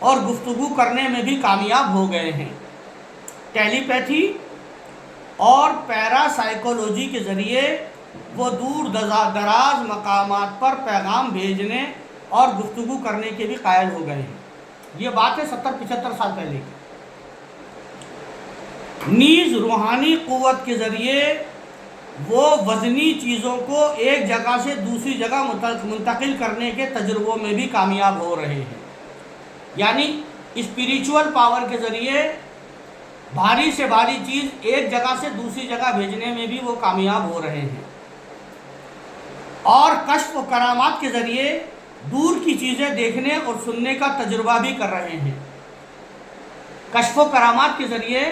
اور گفتگو کرنے میں بھی کامیاب ہو گئے ہیں۔ ٹیلی پیتھی اور پیرا سائیکولوجی کے ذریعے وہ دور دراز مقامات پر پیغام بھیجنے اور گفتگو کرنے کے بھی قائل ہو گئے ہیں۔ یہ بات ہے 70-75 سال پہلے کی۔ نیز روحانی قوت کے ذریعے وہ وزنی چیزوں کو ایک جگہ سے دوسری جگہ منتقل کرنے کے تجربوں میں بھی کامیاب ہو رہے ہیں۔ یعنی اسپریچول پاور کے ذریعے بھاری سے بھاری چیز ایک جگہ سے دوسری جگہ بھیجنے میں بھی وہ کامیاب ہو رہے ہیں، اور کشف و کرامات کے ذریعے دور کی چیزیں دیکھنے اور سننے کا تجربہ بھی کر رہے ہیں۔ کشف و کرامات کے ذریعے،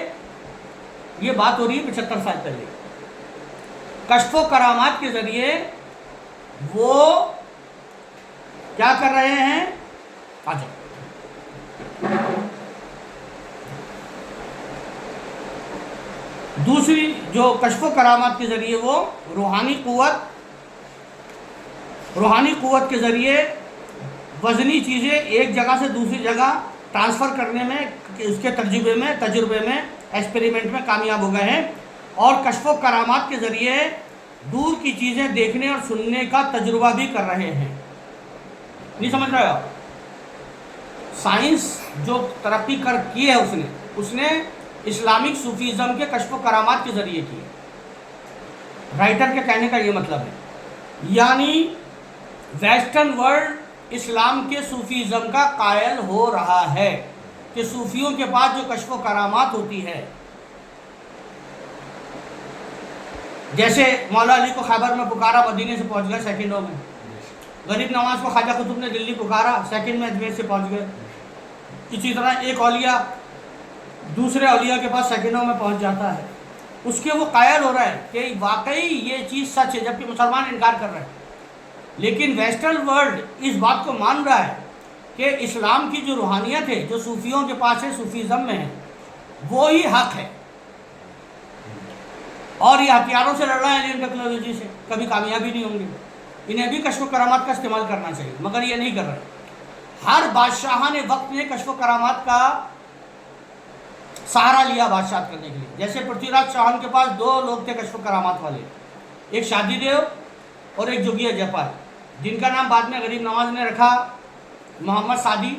یہ بات ہو رہی ہے 75 سال پہلے، کشف و کرامات کے ذریعے وہ کیا کر رہے ہیں؟ دوسری جو کشف و کرامات کے ذریعے وہ روحانی قوت کے ذریعے وزنی چیزیں ایک جگہ سے دوسری جگہ ٹرانسفر کرنے میں، اس کے تجربے میں ایکسپیریمنٹ میں کامیاب ہو گئے ہیں، اور کشف و کرامات کے ذریعے دور کی چیزیں دیکھنے اور سننے کا تجربہ بھی کر رہے ہیں۔ نہیں سمجھ رہے ہو؟ سائنس جو ترقی کی ہے اس نے اسلامک صوفیزم کے کشف و کرامات کے ذریعے کی۔ رائٹر کے کہنے کا یہ مطلب ہے، یعنی ویسٹرن ورلڈ اسلام کے صوفیزم کا قائل ہو رہا ہے کہ صوفیوں کے پاس جو کشف و کرامات ہوتی ہے، جیسے مولا علی کو خیبر میں پکارا، مدینے سے پہنچ گئے سیکنڈوں میں، غریب نواز کو خواجہ قطب نے دلی پکارا، سیکنڈ میں اجمیر سے پہنچ گئے۔ اسی طرح ایک اولیاء دوسرے اولیاء کے پاس سیکنڈوں میں پہنچ جاتا ہے، اس کے وہ قائل ہو رہا ہے کہ واقعی یہ چیز سچ ہے، جبکہ مسلمان انکار کر رہے ہیں۔ لیکن ویسٹرن ورلڈ اس بات کو مان رہا ہے کہ اسلام کی جو روحانیت ہے، جو صوفیوں کے پاس ہے، صوفیزم میں ہے، وہی حق ہے، اور یہ ہتھیاروں سے لڑ رہا ہے، ایلین ٹیکنالوجی سے، کبھی کامیابی نہیں ہوں گے۔ انہیں بھی کشف و کرامات کا استعمال کرنا چاہیے، مگر یہ نہیں کر رہے۔ ہر بادشاہ نے وقت نے کشف و کرامات کا سہارا لیا بادشاہت کرنے کے لیے۔ جیسے پرتھوی راج چوہان کے پاس 2 لوگ تھے کشف و کرامات والے، ایک شادی دیو اور ایک جوگیا جیپال، جن کا نام بعد میں غریب نواز نے رکھا محمد سعدی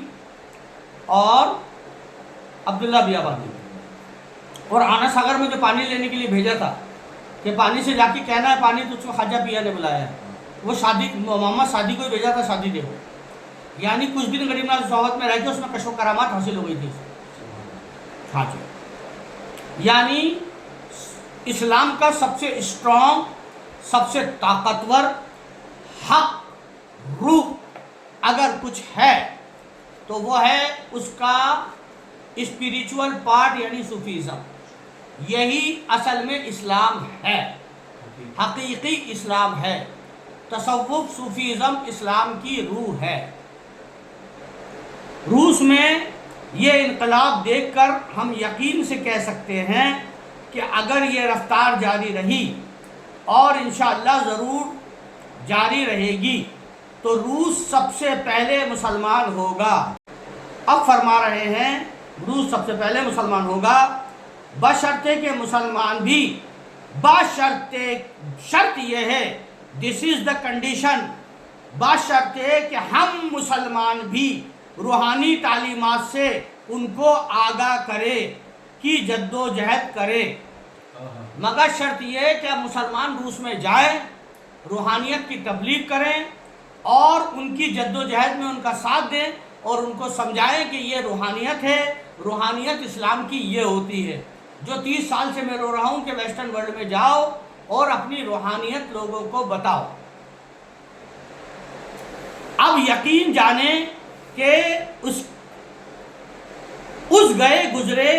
اور عبداللہ بیابانی۔ اور آنا ساگر میں جو پانی لینے کے لیے بھیجا تھا کہ پانی سے جا کے کہنا ہے پانی تجھ کو خواجہ پیا نے بلایا ہے، وہ محمد سعدی کو ہی بھیجا تھا، شادی دیو۔ یعنی کچھ دن غریب نواز صحبت میں رہ کے اس میں کشف و کرامات حاصل ہو گئی تھی۔ ہاں جی، یعنی اسلام کا سب سے اسٹرانگ، سب سے طاقتور حق روح اگر کچھ ہے تو وہ ہے اس کا اسپریچول پارٹ، یعنی صوفیزم۔ یہی اصل میں اسلام ہے، حقیقی اسلام ہے۔ تصوف صوفیزم اسلام کی روح ہے۔ روس میں یہ انقلاب دیکھ کر ہم یقین سے کہہ سکتے ہیں کہ اگر یہ رفتار جاری رہی، اور انشاءاللہ ضرور جاری رہے گی، تو روس سب سے پہلے مسلمان ہوگا۔ اب فرما رہے ہیں روس سب سے پہلے مسلمان ہوگا، بشرطے کہ مسلمان بھی، شرط یہ ہے، دس از دا کنڈیشن، بشرطے کہ ہم مسلمان بھی روحانی تعلیمات سے ان کو آگاہ کرے، کی جد و جہد کرے۔ مگر شرط یہ ہے کہ مسلمان روس میں جائیں، روحانیت کی تبلیغ کریں، اور ان کی جد و جہد میں ان کا ساتھ دیں، اور ان کو سمجھائیں کہ یہ روحانیت ہے، روحانیت اسلام کی یہ ہوتی ہے۔ جو 30 سال سے میں رو رہا ہوں کہ ویسٹرن ورلڈ میں جاؤ اور اپنی روحانیت لوگوں کو بتاؤ۔ اب یقین جانیں کہ اس گئے گزرے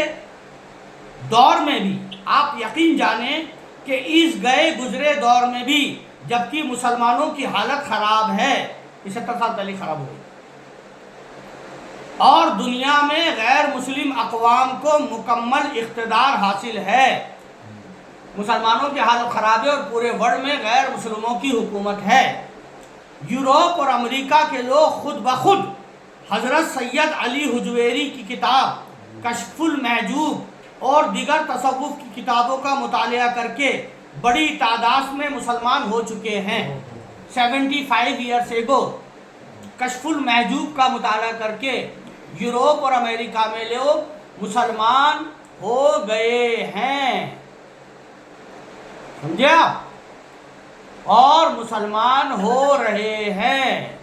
دور میں بھی، آپ یقین جانیں کہ اس گئے گزرے دور میں بھی، جبکہ مسلمانوں کی حالت خراب ہے، 75 سال پہلے خراب ہو گئی، اور دنیا میں غیر مسلم اقوام کو مکمل اقتدار حاصل ہے، مسلمانوں کی حالت خراب ہے اور پورے ورلڈ میں غیر مسلموں کی حکومت ہے۔ یورپ اور امریکہ کے لوگ خود بخود حضرت سید علی حجویری کی کتاب کشف المحجوب اور دیگر تصوف کی کتابوں کا مطالعہ کر کے بڑی تعداد میں مسلمان ہو چکے ہیں۔ 75 ایئرس ایگو کشف المحجوب کا مطالعہ کر کے یوروپ اور امریکہ میں لوگ مسلمان ہو گئے ہیں، سمجھے آپ، اور مسلمان ہو رہے ہیں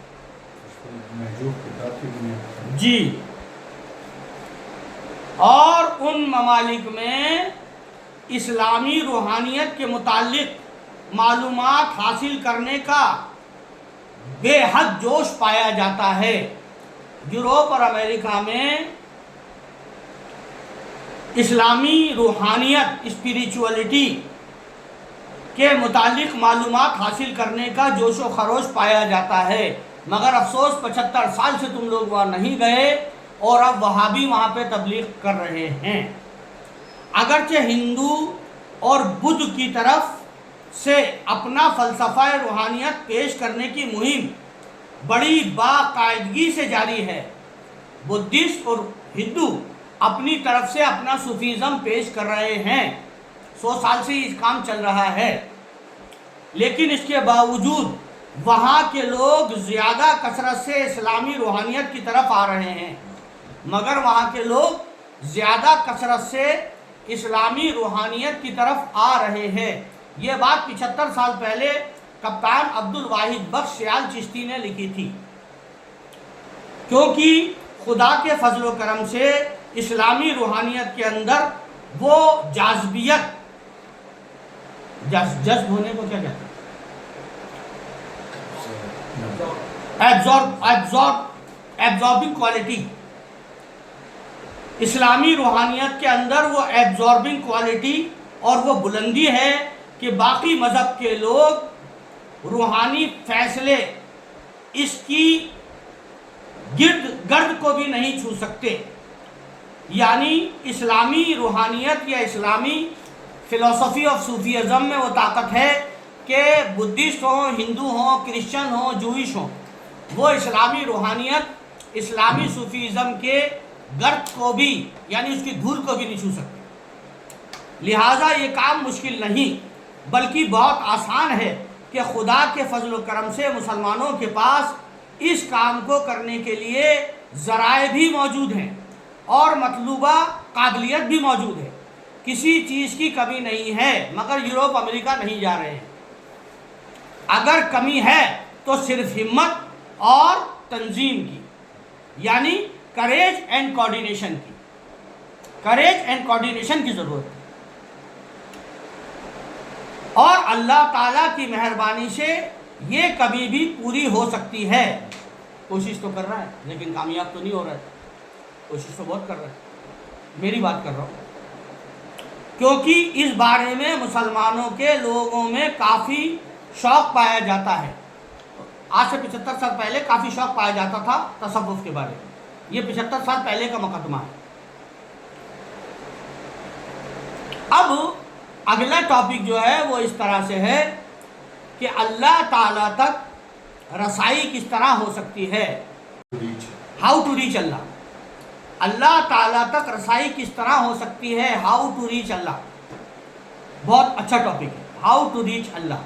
جی۔ اور ان ممالک میں اسلامی روحانیت کے متعلق معلومات حاصل کرنے کا بے حد جوش پایا جاتا ہے۔ یوروپ اور امریکہ میں اسلامی روحانیت اسپریچولیٹی کے متعلق معلومات حاصل کرنے کا جوش و خروش پایا جاتا ہے، مگر افسوس 75 سال سے تم لوگ وہاں نہیں گئے اور اب وہابی وہاں پہ تبلیغ کر رہے ہیں۔ اگرچہ ہندو اور بدھ کی طرف سے اپنا فلسفہ روحانیت پیش کرنے کی مہم بڑی باقاعدگی سے جاری ہے، بدھسٹ اور ہندو اپنی طرف سے اپنا صوفیزم پیش کر رہے ہیں، 100 سال سے یہ کام چل رہا ہے، لیکن اس کے باوجود وہاں کے لوگ زیادہ کثرت سے اسلامی روحانیت کی طرف آ رہے ہیں، مگر وہاں کے لوگ زیادہ کثرت سے اسلامی روحانیت کی طرف آ رہے ہیں۔ یہ بات 75 سال پہلے کپتان عبد الواحد بخش سیال چشتی نے لکھی تھی، کیونکہ خدا کے فضل و کرم سے اسلامی روحانیت کے اندر وہ جاذبیت، جذب ہونے کو کیا کہتے ہیں، ایبزوربنگ کوالٹی، اسلامی روحانیت کے اندر وہ ایبزوربنگ کوالٹی اور وہ بلندی ہے کہ باقی مذہب کے لوگ روحانی فیصلے اس کی گرد کو بھی نہیں چھو سکتے۔ یعنی اسلامی روحانیت یا اسلامی فلسفی آف صوفیزم میں وہ طاقت ہے کہ بدھسٹ ہوں، ہندو ہوں، کرسچن ہوں، جوئش ہوں، وہ اسلامی روحانیت، اسلامی صوفیزم کے گرد کو بھی، یعنی اس کی دھول کو بھی نہیں چھو سکتے۔ لہٰذا یہ کام مشکل نہیں بلکہ بہت آسان ہے کہ خدا کے فضل و کرم سے مسلمانوں کے پاس اس کام کو کرنے کے لیے ذرائع بھی موجود ہیں اور مطلوبہ قابلیت بھی موجود ہے، کسی چیز کی کمی نہیں ہے، مگر یوروپ امریکہ نہیں جا رہے ہیں۔ اگر کمی ہے تو صرف ہمت اور تنظیم کی، یعنی کریج اینڈ کوارڈینیشن کی، کریج اینڈ کوارڈینیشن کی ضرورت ہے، اور اللہ تعالیٰ کی مہربانی سے یہ کبھی بھی پوری ہو سکتی ہے۔ کوشش تو کر رہا ہے لیکن کامیاب تو نہیں ہو رہا ہے، کوشش تو بہت کر رہا ہے، میری بات کر رہا ہوں، کیونکہ اس بارے میں مسلمانوں کے لوگوں میں کافی شوق پایا جاتا ہے۔ آج سے 75 سال پہلے کافی شوق پایا جاتا تھا تصوف کے بارے میں، یہ 75 سال پہلے کا مقدمہ ہے۔ اب اگلا ٹاپک جو ہے وہ اس طرح سے ہے کہ اللہ تعالیٰ تک رسائی کس طرح ہو سکتی ہے، ہاؤ ٹو ریچ اللہ، اللہ تعالیٰ تک رسائی کس طرح ہو سکتی ہے، ہاؤ ٹو ریچ اللہ، بہت اچھا ٹاپک ہے، ہاؤ ٹو ریچ اللہ۔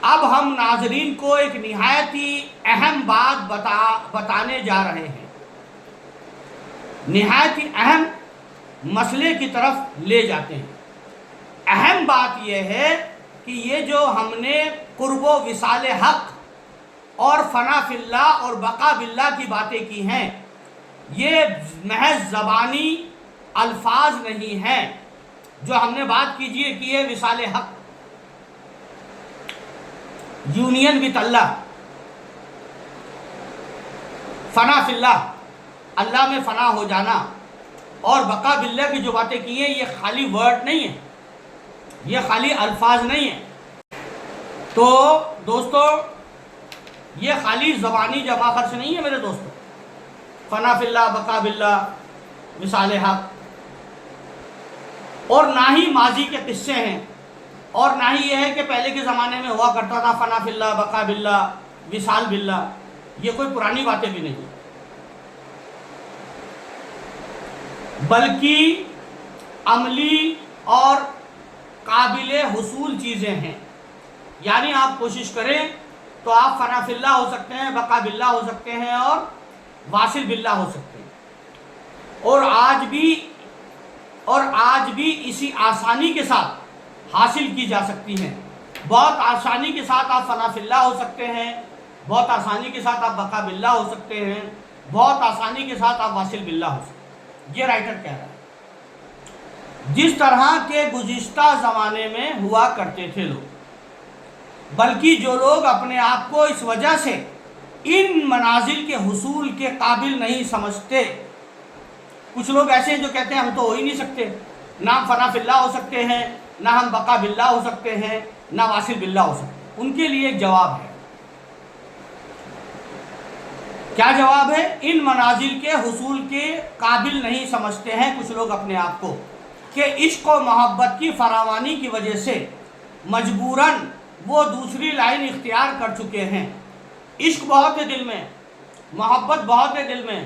اب ہم ناظرین کو ایک نہایت ہی اہم بات بتانے جا رہے ہیں، نہایت ہی اہم مسئلے کی طرف لے جاتے ہیں۔ اہم بات یہ ہے کہ یہ جو ہم نے قرب و وصال حق اور فنا فی اللہ اور بقا باللہ کی باتیں کی ہیں، یہ محض زبانی الفاظ نہیں ہیں۔ جو ہم نے بات کی ہے وصال حق، یونین وتھ اللہ، فنا فی اللہ، اللہ میں فنا ہو جانا، اور بقا باللہ کی جو باتیں کی ہیں، یہ خالی ورڈ نہیں ہے، یہ خالی الفاظ نہیں ہیں۔ تو دوستو یہ خالی زبانی جمع خرچ نہیں ہے میرے دوستو، فنا فی اللہ، بقا باللہ، وصال حق، اور نہ ہی ماضی کے قصے ہیں، اور نہ ہی یہ ہے کہ پہلے کے زمانے میں ہوا کرتا تھا فنا فی اللہ، بقا باللہ، وصال باللہ، یہ کوئی پرانی باتیں بھی نہیں ہیں۔ بلکہ عملی اور قابل حصول چیزیں ہیں. یعنی آپ کوشش کریں تو آپ فنا فی اللہ ہو سکتے ہیں، بقا باللہ ہو سکتے ہیں اور واصل باللہ ہو سکتے ہیں. اور آج بھی اسی آسانی کے ساتھ حاصل کی جا سکتی ہیں. بہت آسانی کے ساتھ آپ فنا فی اللہ ہو سکتے ہیں، بہت آسانی کے ساتھ آپ بقا باللہ ہو سکتے ہیں، بہت آسانی کے ساتھ آپ واصل باللہ ہو سکتے ہیں. یہ رائٹر کہہ رہا ہے. جس طرح کے گزشتہ زمانے میں ہوا کرتے تھے لوگ، بلکہ جو لوگ اپنے آپ کو اس وجہ سے ان منازل کے حصول کے قابل نہیں سمجھتے. کچھ لوگ ایسے ہیں جو کہتے ہیں ہم تو ہو ہی نہیں سکتے، نہ ہم فنا فی اللہ ہو سکتے ہیں، نہ ہم بقا باللہ ہو سکتے ہیں، نہ واصل باللہ ہو سکتے ہیں. ان کے لیے ایک جواب ہے. کیا جواب ہے؟ ان منازل کے حصول کے قابل نہیں سمجھتے ہیں کچھ لوگ اپنے آپ کو، کہ عشق و محبت کی فراوانی کی وجہ سے مجبوراً وہ دوسری لائن اختیار کر چکے ہیں. عشق بہت ہے دل میں، محبت بہت ہے دل میں،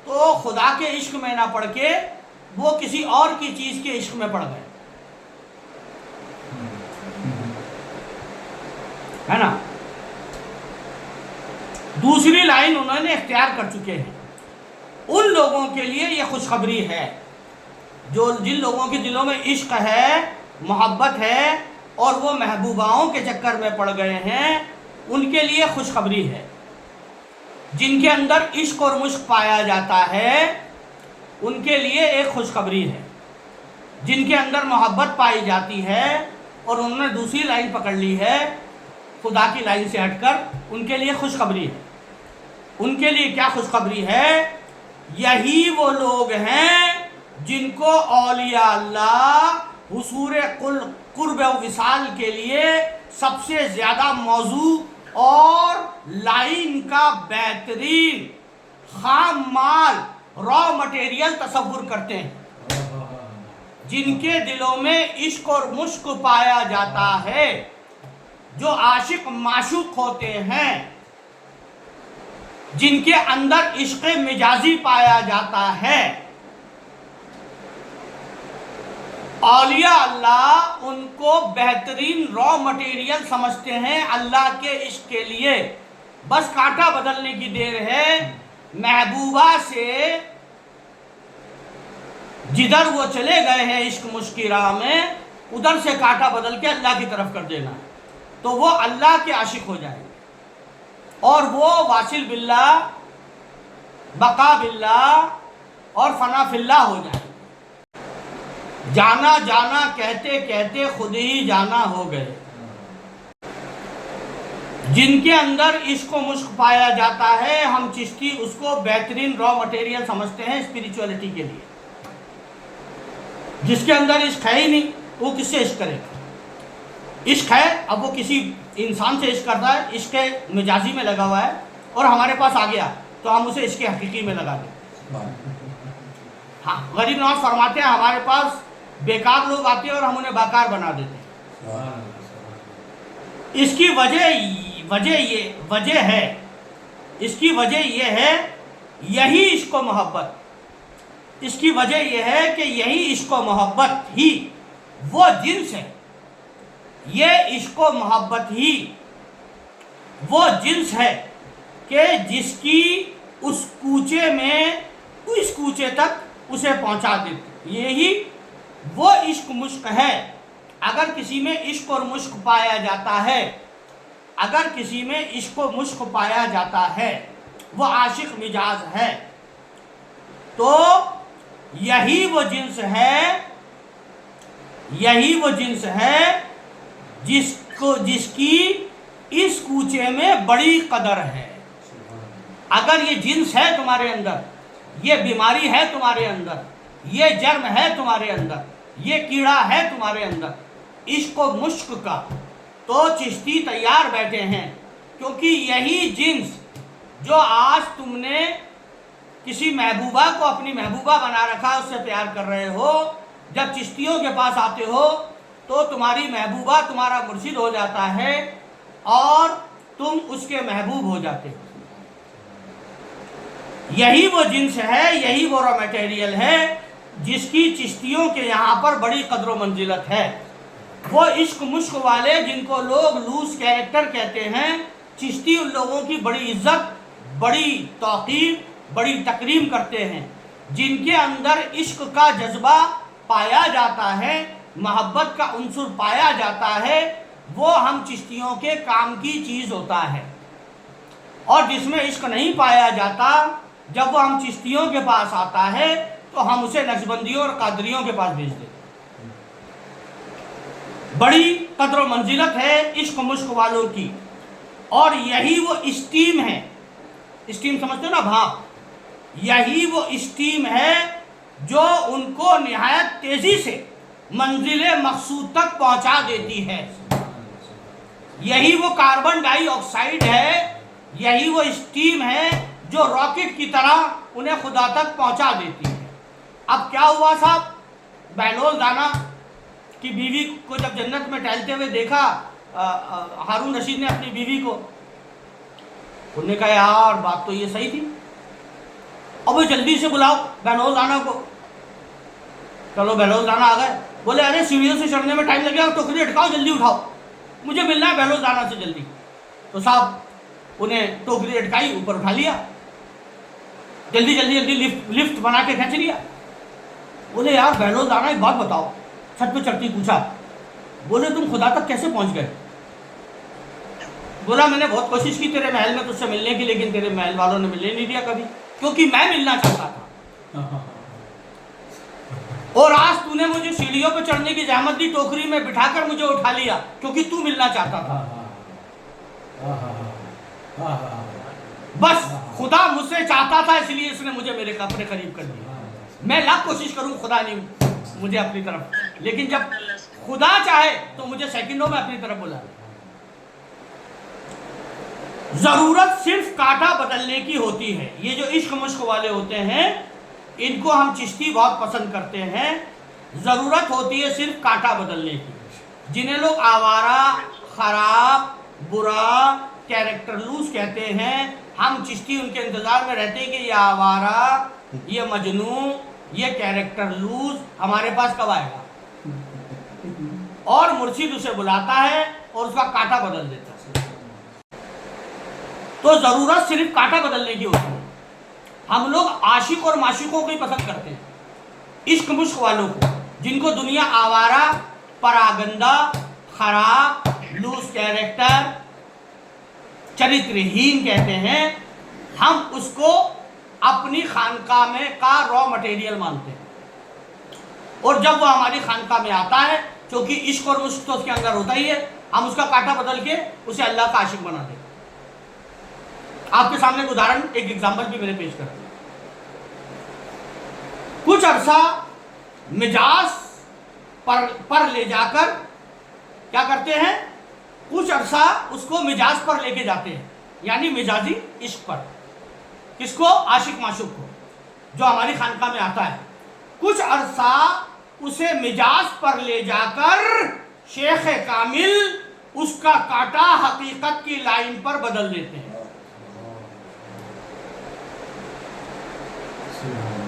تو خدا کے عشق میں نہ پڑھ کے وہ کسی اور کی چیز کے عشق میں پڑ گئے، ہے نا. دوسری لائن انہوں نے اختیار کر چکے ہیں. ان لوگوں کے لیے یہ خوشخبری ہے جن لوگوں کے دلوں میں عشق ہے، محبت ہے، اور وہ محبوباؤں کے چکر میں پڑ گئے ہیں. ان کے لیے خوشخبری ہے. جن کے اندر عشق اور مشق پایا جاتا ہے ان کے لیے ایک خوشخبری ہے. جن کے اندر محبت پائی جاتی ہے اور انہوں نے دوسری لائن پکڑ لی ہے خدا کی لائن سے ہٹ کر، ان کے لیے خوشخبری ہے. ان کے لیے کیا خوشخبری ہے؟ یہی وہ لوگ ہیں جن کو اولیاء اللہ حصول قرب و وصال کے لیے سب سے زیادہ موضوع اور لائن کا بہترین خام مال را مٹیریل تصور کرتے ہیں. جن کے دلوں میں عشق اور مشق پایا جاتا ہے، جو عاشق معشوق ہوتے ہیں، جن کے اندر عشق مجازی پایا جاتا ہے، اولیاء اللہ ان کو بہترین را مٹیریل سمجھتے ہیں اللہ کے عشق کے لیے. بس کانٹا بدلنے کی دیر ہے. محبوبہ سے جدھر وہ چلے گئے ہیں عشق مشق کی راہ میں، ادھر سے کانٹا بدل کے اللہ کی طرف کر دینا، تو وہ اللہ کے عاشق ہو جائیں گے اور وہ واصل باللہ، بقا باللہ اور فنا فی اللہ ہو جائیں گے. جانا جانا کہتے کہتے خود ہی جانا ہو گئے. جن کے اندر عشق و مشق پایا جاتا ہے، ہم چشتی اس کو بہترین را مٹیریل سمجھتے ہیں اسپریچولیٹی کے لیے. جس کے اندر عشق ہے ہی نہیں وہ کس سے عشق کرے گا؟ عشق ہے، اب وہ کسی انسان سے عشق کرتا ہے، عشق مجازی میں لگا ہوا ہے، اور ہمارے پاس آ گیا تو ہم اسے عشق حقیقی میں لگا دیں. ہاں، غریب نواز فرماتے ہیں ہمارے پاس بیکار لوگ آتے ہیں اور ہم انہیں باکار بنا دیتے ہیں. اس کی وجہ ہے، اس کی وجہ یہ ہے، یہی عشق و محبت، اس کی وجہ یہ ہے کہ یہی عشق و محبت ہی وہ جنس ہے، یہ عشق و محبت ہی وہ جنس ہے کہ جس کی اس کوچے میں اس کوچے تک اسے پہنچا دیتی. یہی وہ عشق مشق ہے. اگر کسی میں عشق اور مشق پایا جاتا ہے، اگر کسی میں عشق و مشق پایا جاتا ہے، وہ عاشق مجاز ہے، تو یہی وہ جنس ہے جس کی اس کوچے میں بڑی قدر ہے. اگر یہ جنس ہے تمہارے اندر، یہ بیماری ہے تمہارے اندر، یہ جرم ہے تمہارے اندر، یہ کیڑا ہے تمہارے اندر عشق و مشق کا، تو چشتی تیار بیٹھے ہیں. کیونکہ یہی جنس جو آج تم نے کسی محبوبہ کو اپنی محبوبہ بنا رکھا، اس سے پیار کر رہے ہو، جب چشتیوں کے پاس آتے ہو تو تمہاری محبوبہ تمہارا مرشد ہو جاتا ہے اور تم اس کے محبوب ہو جاتے ہو. یہی وہ جنس ہے، یہی وہ را میٹیریل ہے جس کی چشتیوں کے یہاں پر بڑی قدر و منزلت ہے، وہ عشق مشق والے جن کو لوگ لوز کیریکٹر کہتے ہیں، چشتی ان لوگوں کی بڑی عزت، بڑی توقیر، بڑی تکریم کرتے ہیں، جن کے اندر عشق کا جذبہ پایا جاتا ہے، محبت کا عنصر پایا جاتا ہے، وہ ہم چشتیوں کے کام کی چیز ہوتا ہے۔ اور جس میں عشق نہیں پایا جاتا، جب وہ ہم چشتیوں کے پاس آتا ہے تو ہم اسے نقشبندیوں اور قادریوں کے پاس بھیج دیتے ہیں۔ بڑی قدر و منزلت ہے عشق مشق والوں کی، اور یہی وہ اسٹیم ہے، اسٹیم سمجھتے ہو نا، بھاپ، یہی وہ اسٹیم ہے جو ان کو نہایت تیزی سے منزل مقصود تک پہنچا دیتی ہے۔ یہی وہ کاربن ڈائی آکسائڈ ہے، یہی وہ اسٹیم ہے جو راکٹ کی طرح انہیں خدا تک پہنچا دیتی ہے۔ اب کیا ہوا صاحب، بہلول دانا کی بیوی کو جب جنت میں ٹہلتے ہوئے دیکھا ہارون رشید نے اپنی بیوی کو، انہوں نے کہا یار بات تو یہ صحیح تھی، اب وہ جلدی سے بلاؤ بہلول دانا کو۔ چلو بہلول دانا آ گئے، بولے ارے سیڑھیوں سے چڑھنے میں ٹائم لگے گا، ٹوکری اٹکاؤ جلدی اٹھاؤ، مجھے ملنا ہے بہلول دانا سے جلدی۔ تو صاحب انہیں ٹوکری اٹکائی، اوپر اٹھا لیا، جلدی جلدی جلدی لفٹ بنا کے کھینچ لیا۔ بولے یار بہلول دانا ایک بات بتاؤ، چھت پہ چڑھتی پوچھا، بولے تم خدا تک کیسے پہنچ گئے؟ بولا میں نے بہت کوشش کی تیرے محل میں تجھ سے ملنے کی، لیکن تیرے محل والوں نے ملنے نہیں دیا کبھی، کیونکہ میں ملنا چاہتا تھا، اور آج تو نے مجھے سیڑھیوں پہ چڑھنے کی زحمت دی، ٹوکری میں بٹھا کر مجھے اٹھا لیا کیونکہ تو ملنا چاہتا تھا۔ بس خدا مجھ سے چاہتا تھا، اس لیے اس نے مجھے میرے اپنے قریب کر دیا۔ میں لاکھ کوشش کروں خدا نہیں مجھے اپنی طرف، لیکن جب خدا چاہے تو مجھے سیکنڈوں میں اپنی طرف بلا۔ ضرورت صرف کانٹا بدلنے کی ہوتی ہے۔ یہ جو عشق مشق والے ہوتے ہیں ان کو ہم چشتی بہت پسند کرتے ہیں، ضرورت ہوتی ہے صرف کانٹا بدلنے کی، جنہیں لوگ آوارہ، خراب، برا، کیریکٹر لوز کہتے ہیں۔ ہم چشتی ان کے انتظار میں رہتے ہیں کہ یہ آوارہ، یہ مجنون، یہ کیریکٹر لوز ہمارے پاس کب آئے گا، اور مرشد اسے بلاتا ہے اور اس کا کانٹا بدل دیتا ہے۔ تو ضرورت صرف کانٹا بدلنے کی ہوتی ہے۔ ہم لوگ عاشق اور معشوقوں کو ہی پسند کرتے ہیں، عشق مشق والوں کو، جن کو دنیا آوارہ، پراگندہ، خراب، لوز کیریکٹر، چرترہین کہتے ہیں۔ ہم اس کو اپنی خانقاہ میں کا را مٹیریل مانتے ہیں، اور جب وہ ہماری خانقاہ میں آتا ہے، چونکہ عشق اور مشق تو اس کے اندر ہوتا ہی ہے، ہم اس کا کانٹا بدل کے اسے اللہ کا عاشق بنا دیں۔ آپ کے سامنے ایک ادھارن، ایک ایگزامپل بھی میں نے پیش کر دیا۔ کچھ عرصہ مجاز پر لے جا کر کیا کرتے ہیں، کچھ عرصہ اس کو مجاز پر لے کے جاتے ہیں، یعنی مجازی عشق پر، کس کو، عاشق معشوق کو، جو ہماری خانقاہ میں آتا ہے۔ کچھ عرصہ اسے مجاز پر لے جا کر شیخ کامل اس کا کانٹا حقیقت کی لائن پر بدل دیتے ہیں۔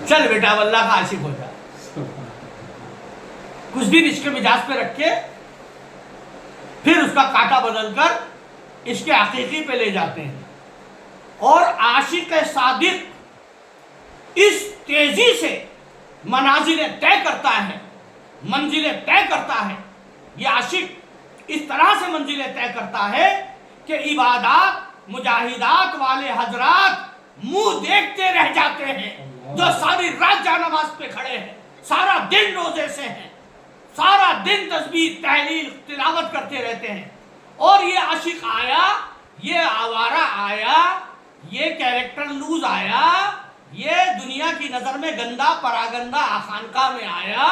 چل بیٹا واللہ کا عاشق ہو جا، کچھ دن عشق مجاز پہ رکھ کے پھر اس کا کانٹا بدل کر عشق حقیقی پہ لے جاتے ہیں۔ اور عاشق صادق اس تیزی سے منازلیں طے کرتا ہے، منزلیں طے کرتا ہے، یہ عاشق اس طرح سے منزلیں طے کرتا ہے کہ عبادات مجاہدات والے حضرات منہ دیکھتے رہ جاتے ہیں، جو ساری رات جا نماز پہ کھڑے ہیں، سارا دن روزے سے ہیں، سارا دن تسبیح تحلیل تلاوت کرتے رہتے ہیں، اور یہ عاشق آیا، یہ آوارہ آیا، یہ کیریکٹر لوز آیا، یہ دنیا کی نظر میں گندا پراگندہ خانقاہ میں آیا،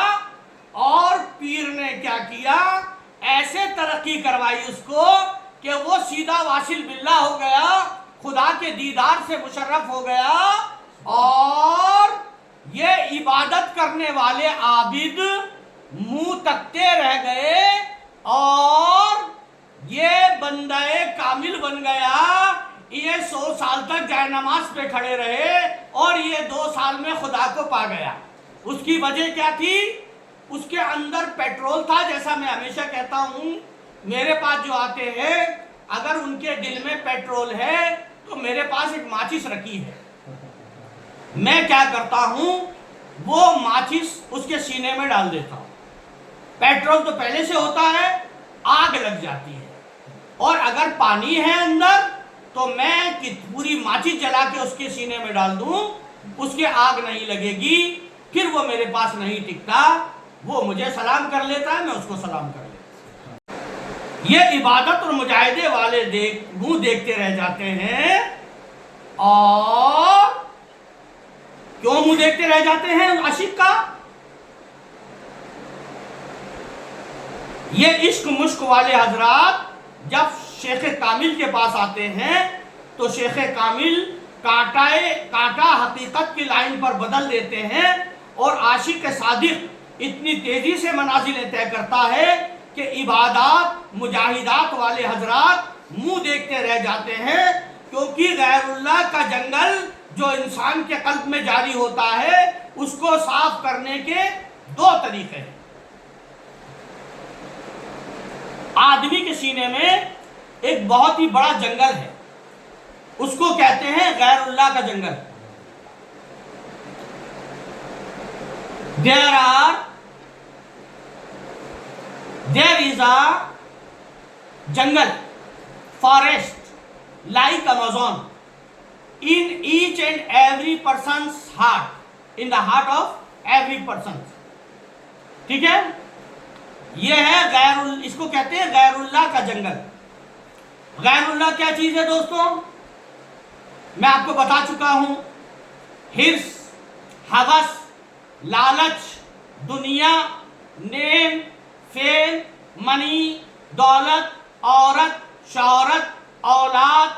اور پیر نے کیا کیا، ایسے ترقی کروائی اس کو کہ وہ سیدھا واصل باللہ ہو گیا، خدا کے دیدار سے مشرف ہو گیا، اور یہ عبادت کرنے والے عابد منہ تکتے رہ گئے، اور یہ بندہ کامل بن گیا۔ یہ 100 سال تک جائے نماز پہ کھڑے رہے، اور یہ 2 سال میں خدا کو پا گیا۔ اس کی وجہ کیا تھی؟ اس کے اندر پیٹرول تھا. جیسا میں ہمیشہ کہتا ہوں میرے پاس جو آتے ہیں اگر ان کے دل میں پیٹرول ہے تو میرے پاس ایک ماچس رکھی ہے. میں کیا کرتا ہوں وہ ماچس اس کے سینے میں ڈال دیتا ہوں. پیٹرول تو پہلے سے ہوتا ہے, آگ لگ جاتی ہے. اور اگر پانی ہے اندر تو میں پوری ماچس جلا کے اس کے سینے میں ڈال دوں, اس کے آگ نہیں لگے گی, پھر وہ میرے پاس نہیں ٹکتا. وہ مجھے سلام کر لیتا ہے, میں اس کو سلام کر لیتا ہوں. یہ عبادت اور مجاہدے والے منہ دیکھتے رہ جاتے ہیں. اور کیوں منہ دیکھتے رہ جاتے ہیں عاشق کا؟ یہ عشق مشق والے حضرات جب شیخ کامل کے پاس آتے ہیں تو شیخ کامل کانٹا حقیقت کی لائن پر بدل دیتے ہیں, اور عاشق صادق اتنی تیزی سے منازلیں طے کرتا ہے کہ عبادات مجاہدات والے حضرات منہ دیکھتے رہ جاتے ہیں. کیونکہ غیر اللہ کا جنگل جو انسان کے قلب میں جاری ہوتا ہے اس کو صاف کرنے کے دو طریقے ہیں. آدمی کے سینے میں ایک بہت ہی بڑا جنگل ہے, اس کو کہتے ہیں غیر اللہ کا جنگل. There is a jungle, forest, like Amazon, in each and every person's heart, in the heart of every person. ٹھیک ہے, یہ ہے اس کو کہتے ہیں غیر اللہ کا جنگل. غیر اللہ کیا چیز ہے دوستوں؟ میں آپ کو بتا چکا ہوں. حرص, ہوس, لالچ, دنیا, نیم, فیم, منی, دولت, عورت, شہرت, اولاد,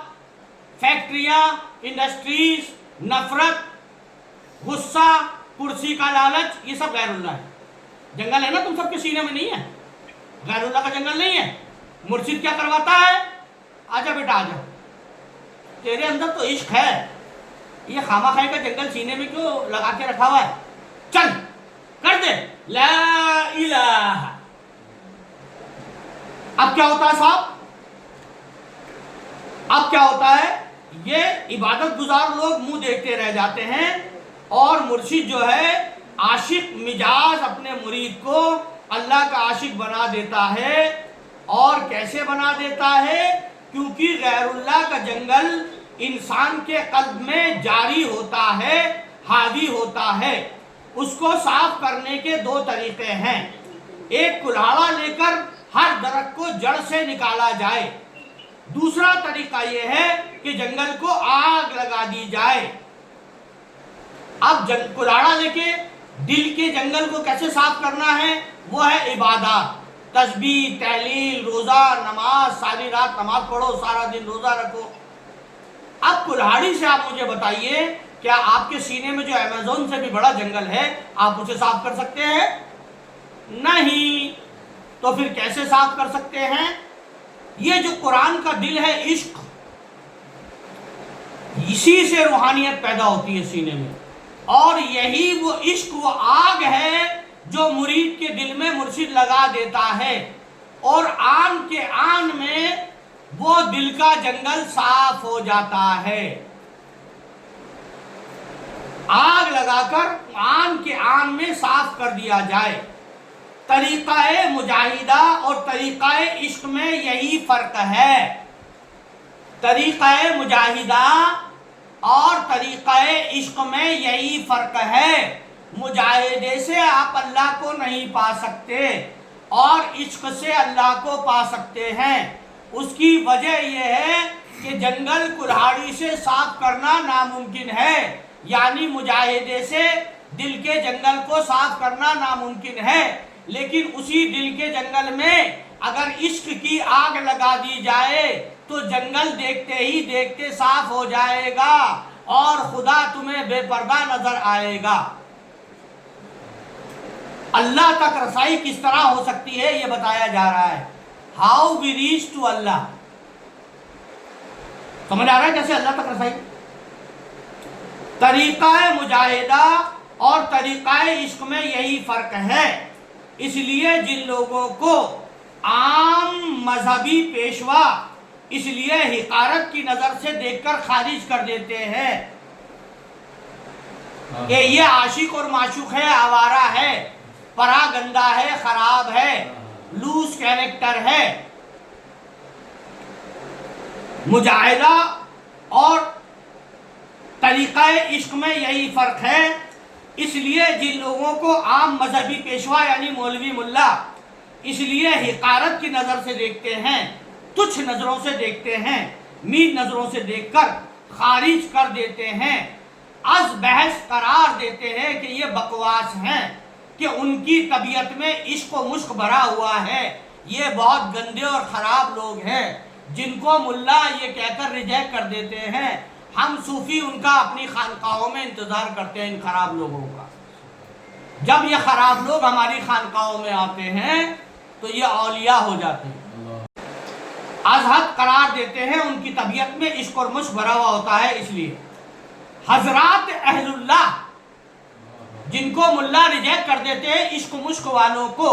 فیکٹریاں, انڈسٹریز, نفرت, غصہ, کرسی کا لالچ, یہ سب غیر اللہ ہے. جنگل ہے نا تم سب کے سینے میں نہیں ہے؟ غیر اللہ کا جنگل نہیں ہے. مرشد کیا کرواتا ہے؟ آجا بیٹا آجا, تیرے اندر تو عشق ہے, یہ خامہ خائی کا جنگل سینے میں کیوں لگا کے رکھا ہوا ہے؟ چل کر دے لا الہ. اب کیا ہوتا ہے صاحب؟ اب کیا ہوتا ہے؟ یہ عبادت گزار لوگ منہ دیکھتے رہ جاتے ہیں, اور مرشد جو ہے عاشق مجاز اپنے مرید کو اللہ کا عاشق بنا دیتا ہے. اور کیسے بنا دیتا ہے؟ کیونکہ غیر اللہ کا جنگل انسان کے قلب میں جاری ہوتا ہے, حاوی ہوتا ہے. اس کو صاف کرنے کے دو طریقے ہیں. ایک کلہاڑا لے کر ہر درخت کو جڑ سے نکالا جائے. دوسرا طریقہ یہ ہے کہ جنگل کو آگ لگا دی جائے. اب کلہاڑا لے کے دل کے جنگل کو کیسے صاف کرنا ہے؟ وہ ہے عبادات, تسبیح, تحلیل, روزہ, نماز, ساری رات نماز پڑھو, سارا دن روزہ رکھو. اب کلہاڑی سے آپ مجھے بتائیے, کیا آپ کے سینے میں جو امیزون سے بھی بڑا جنگل ہے آپ اسے صاف کر سکتے ہیں؟ نہیں. تو پھر کیسے صاف کر سکتے ہیں؟ یہ جو قرآن کا دل ہے عشق, اسی سے روحانیت پیدا ہوتی ہے سینے میں. اور یہی وہ عشق, وہ آگ ہے جو مرید کے دل میں مرشد لگا دیتا ہے, اور آن کے آن میں وہ دل کا جنگل صاف ہو جاتا ہے. آگ لگا کر آن کے آن میں صاف کر دیا جائے. طریقہ مجاہدہ اور طریقہ عشق میں یہی فرق ہے. طریقہ مجاہدہ اور طریقہ عشق میں یہی فرق ہے. مجاہدے سے آپ اللہ کو نہیں پا سکتے, اور عشق سے اللہ کو پا سکتے ہیں. اس کی وجہ یہ ہے کہ جنگل کلہاڑی سے صاف کرنا ناممکن ہے, یعنی مجاہدے سے دل کے جنگل کو صاف کرنا ناممکن ہے. لیکن اسی دل کے جنگل میں اگر عشق کی آگ لگا دی جائے تو جنگل دیکھتے ہی دیکھتے صاف ہو جائے گا, اور خدا تمہیں بے پردہ نظر آئے گا. اللہ تک رسائی کس طرح ہو سکتی ہے یہ بتایا جا رہا ہے. ہاؤ وی ریچ ٹو اللہ. سمجھ آ رہا ہے کیسے اللہ تک رسائی؟ طریقہ مجاہدہ اور طریقہ عشق میں یہی فرق ہے، اس لیے جن لوگوں کو عام مذہبی پیشوا اس لیے حقارت کی نظر سے دیکھ کر خارج کر دیتے ہیں کہ یہ عاشق اور معشوق ہے، آوارہ ہے، پرا گندہ ہے، خراب ہے، لوز کیریکٹر ہے، مجاہدہ اور طریقہ عشق میں یہی فرق ہے، اس لیے جن لوگوں کو عام مذہبی پیشوا یعنی مولوی ملا اس لیے حقارت کی نظر سے دیکھتے ہیں، تچھ نظروں سے دیکھتے ہیں، مید نظروں سے دیکھ کر خارج کر دیتے ہیں، از بحث قرار دیتے ہیں کہ یہ بکواس ہیں، کہ ان کی طبیعت میں عشق و مشق بھرا ہوا ہے، یہ بہت گندے اور خراب لوگ ہیں، جن کو ملا یہ کہہ کر ریجیکٹ کر دیتے ہیں، ہم صوفی ان کا اپنی خانقاہوں میں انتظار کرتے ہیں ان خراب لوگوں کا۔ جب یہ خراب لوگ ہماری خانقاہوں میں آتے ہیں تو یہ اولیاء ہو جاتے ہیں، از حد قرار دیتے ہیں، ان کی طبیعت میں عشق اور مشق بھرا ہوا ہوتا ہے، اس لیے حضرات اہل اللہ جن کو ملا ریجیکٹ کر دیتے ہیں عشق و مشق والوں کو،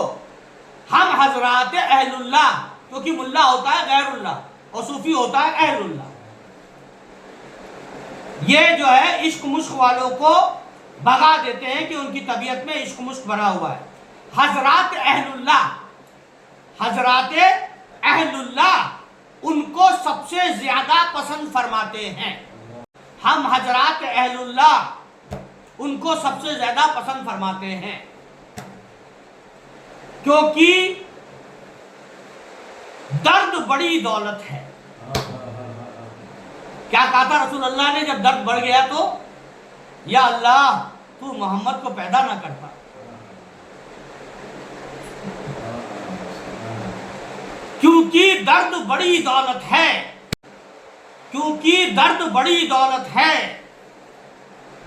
ہم حضرات اہل اللہ، کیونکہ ملا ہوتا ہے غیر اللہ اور صوفی ہوتا ہے اہل اللہ، یہ جو ہے عشق مشق والوں کو بھگا دیتے ہیں کہ ان کی طبیعت میں عشق مشق بھرا ہوا ہے۔ حضرات اہل اللہ، حضرات اہل اللہ ان کو سب سے زیادہ پسند فرماتے ہیں، ہم حضرات اہل اللہ ان کو سب سے زیادہ پسند فرماتے ہیں، کیونکہ درد بڑی دولت ہے۔ کیا کہا تھا رسول اللہ نے جب درد بڑھ گیا تو؟ یا اللہ تو محمد کو پیدا نہ کرتا۔ کیونکہ درد بڑی دولت ہے، کیونکہ درد بڑی دولت ہے۔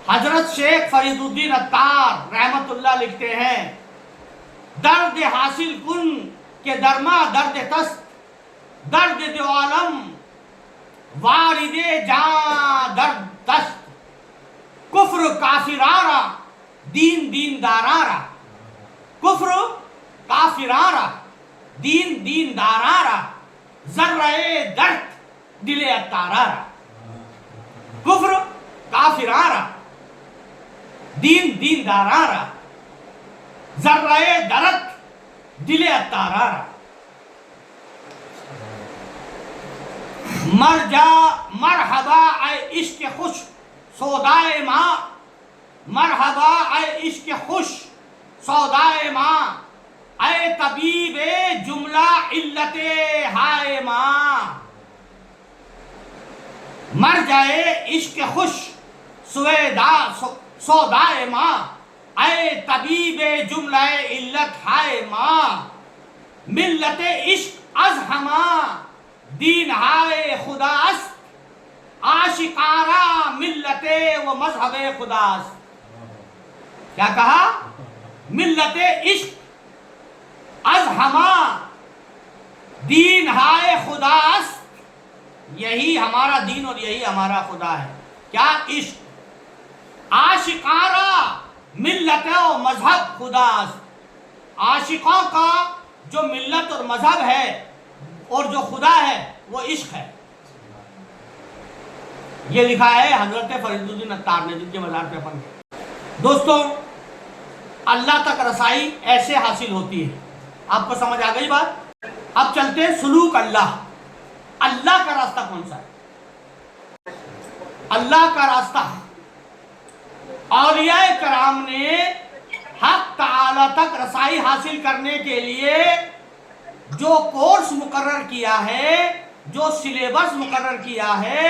حضرت شیخ فرید الدین عطار رحمت اللہ لکھتے ہیں، درد حاصل کن کے درما درد تست، درد دو عالم وارد جان درد دست، کفر کافرارا دین دین دارارا، کفر کافرارا دین دین دارارا، ذرہ درد دل اتارارا، کفر کافرارا دین دین دارارا، ذرہ درد دل اتارارا، مر جا مرحبا اے عشق خوش سودائے ماں، مرحبا اے عشق خوش سودائے ماں، اے طبیب جملہ علت ہائے ماں، مر جائے عشق خوش سودائے ماں، اے طبیب جملہ علت ہائے ماں، ملت عشق از ہماں دین ہائے خدا است، عاشقارہ ملت و مذہب خدا است۔ کیا کہا؟ ملت عشق از ہماں دین ہائے خدا است، یہی ہمارا دین اور یہی ہمارا خدا ہے۔ کیا؟ عشق۔ عاشقارہ ملت و مذہب خدا است، عاشقوں کا جو ملت اور مذہب ہے اور جو خدا ہے وہ عشق ہے۔ یہ لکھا ہے حضرت فرید الدین عطار نے، جن کے مزار پہ اپن گئے۔ دوستو، اللہ تک رسائی ایسے حاصل ہوتی ہے۔ آپ کو سمجھ آ گئی بات؟ اب چلتے ہیں سلوک اللہ۔ اللہ کا راستہ کون سا ہے؟ اللہ کا راستہ اولیاء کرام نے حق تعالی تک رسائی حاصل کرنے کے لیے جو کورس مقرر کیا ہے، جو سلیبس مقرر کیا ہے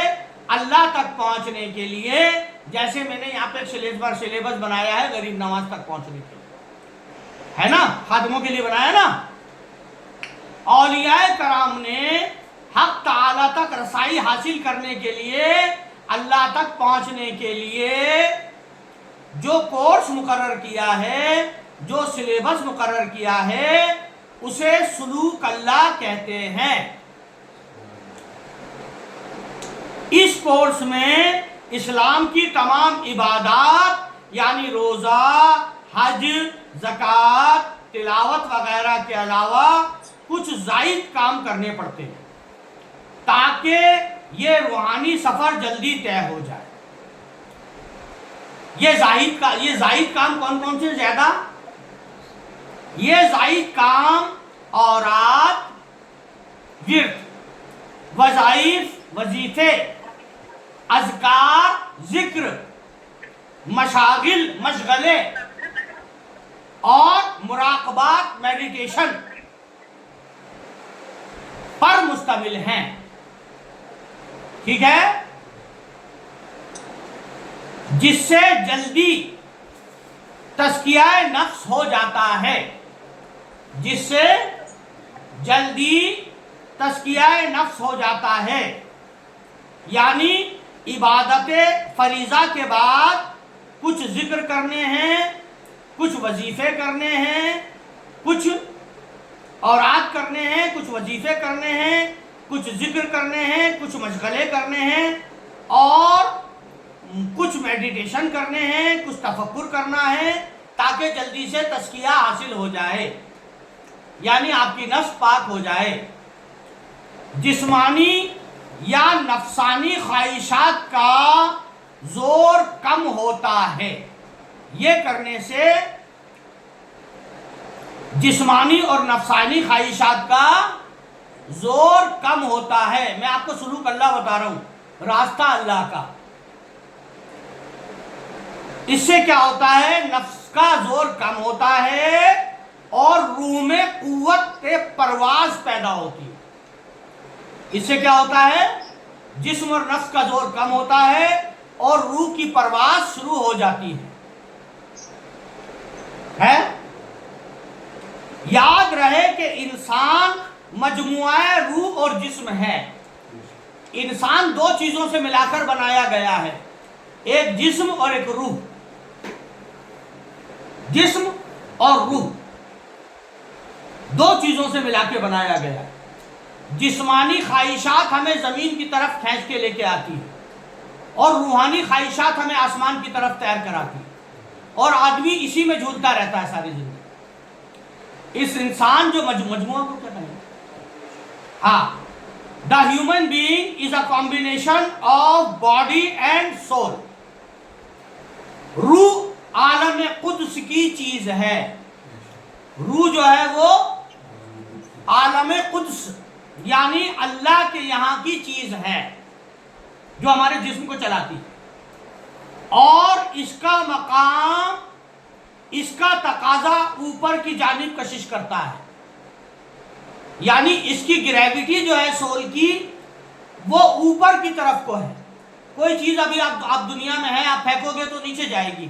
اللہ تک پہنچنے کے لیے، جیسے میں نے یہاں پہ سلیبس بنایا ہے غریب نواز تک پہنچنے کے لیے، ہے نا، خادموں کے لیے بنایا نا۔ اولیاء کرام نے حق تعالی تک رسائی حاصل کرنے کے لیے، اللہ تک پہنچنے کے لیے جو کورس مقرر کیا ہے، جو سلیبس مقرر کیا ہے، اسے سلوک اللہ کہتے ہیں۔ اس کورس میں اسلام کی تمام عبادات یعنی روزہ، حج، زکوٰۃ، تلاوت وغیرہ کے علاوہ کچھ زائد کام کرنے پڑتے ہیں تاکہ یہ روحانی سفر جلدی طے ہو جائے۔ یہ زائد کام کون کون سے زیادہ؟ یہ زائد کام اوراد، ورد، وظائف، وظیفے، اذکار، ذکر، مشاغل، مشغلے اور مراقبات، میڈیٹیشن پر مشتمل ہیں۔ ٹھیک ہے؟ جس سے جلدی تزکیہ نفس ہو جاتا ہے، جس سے جلدی تزکیہ نفس ہو جاتا ہے، یعنی عبادت فریضہ کے بعد کچھ ذکر کرنے ہیں، کچھ وظیفے کرنے ہیں، کچھ اوراد کرنے ہیں، کچھ وظیفے کرنے ہیں، کچھ ذکر کرنے ہیں، کچھ مشغلے کرنے ہیں اور کچھ میڈیٹیشن کرنے ہیں، کچھ تفکر کرنا ہے تاکہ جلدی سے تزکیہ حاصل ہو جائے، یعنی آپ کی نفس پاک ہو جائے۔ جسمانی یا نفسانی خواہشات کا زور کم ہوتا ہے، یہ کرنے سے جسمانی اور نفسانی خواہشات کا زور کم ہوتا ہے۔ میں آپ کو سلوک اللہ بتا رہا ہوں، راستہ اللہ کا۔ اس سے کیا ہوتا ہے؟ نفس کا زور کم ہوتا ہے اور روح میں قوت پرواز پیدا ہوتی ہے۔ اس سے کیا ہوتا ہے؟ جسم اور نفس کا زور کم ہوتا ہے اور روح کی پرواز شروع ہو جاتی ہے۔ یاد رہے کہ انسان مجموعہ روح اور جسم ہے۔ انسان دو چیزوں سے ملا کر بنایا گیا ہے، ایک جسم اور ایک روح۔ جسم اور روح دو چیزوں سے ملا کے بنایا گیا ہے۔ جسمانی خواہشات ہمیں زمین کی طرف کھینچ کے لے کے آتی ہے اور روحانی خواہشات ہمیں آسمان کی طرف تیر کراتی ہے، اور آدمی اسی میں جھولتا رہتا ہے ساری زندگی۔ اس انسان جو مجموعہ کو کیا کہیں گے؟ ہاں، the human being is a combination of body and civil. روح عالم قدس کی چیز ہے۔ روح جو ہے وہ عالم قدس یعنی اللہ کے یہاں کی چیز ہے جو ہمارے جسم کو چلاتی ہے، اور اس کا مقام، اس کا تقاضا اوپر کی جانب کشش کرتا ہے، یعنی اس کی گریویٹی جو ہے سول کی وہ اوپر کی طرف کو ہے۔ کوئی چیز ابھی آپ دنیا میں ہے، آپ پھینکو گے تو نیچے جائے گی،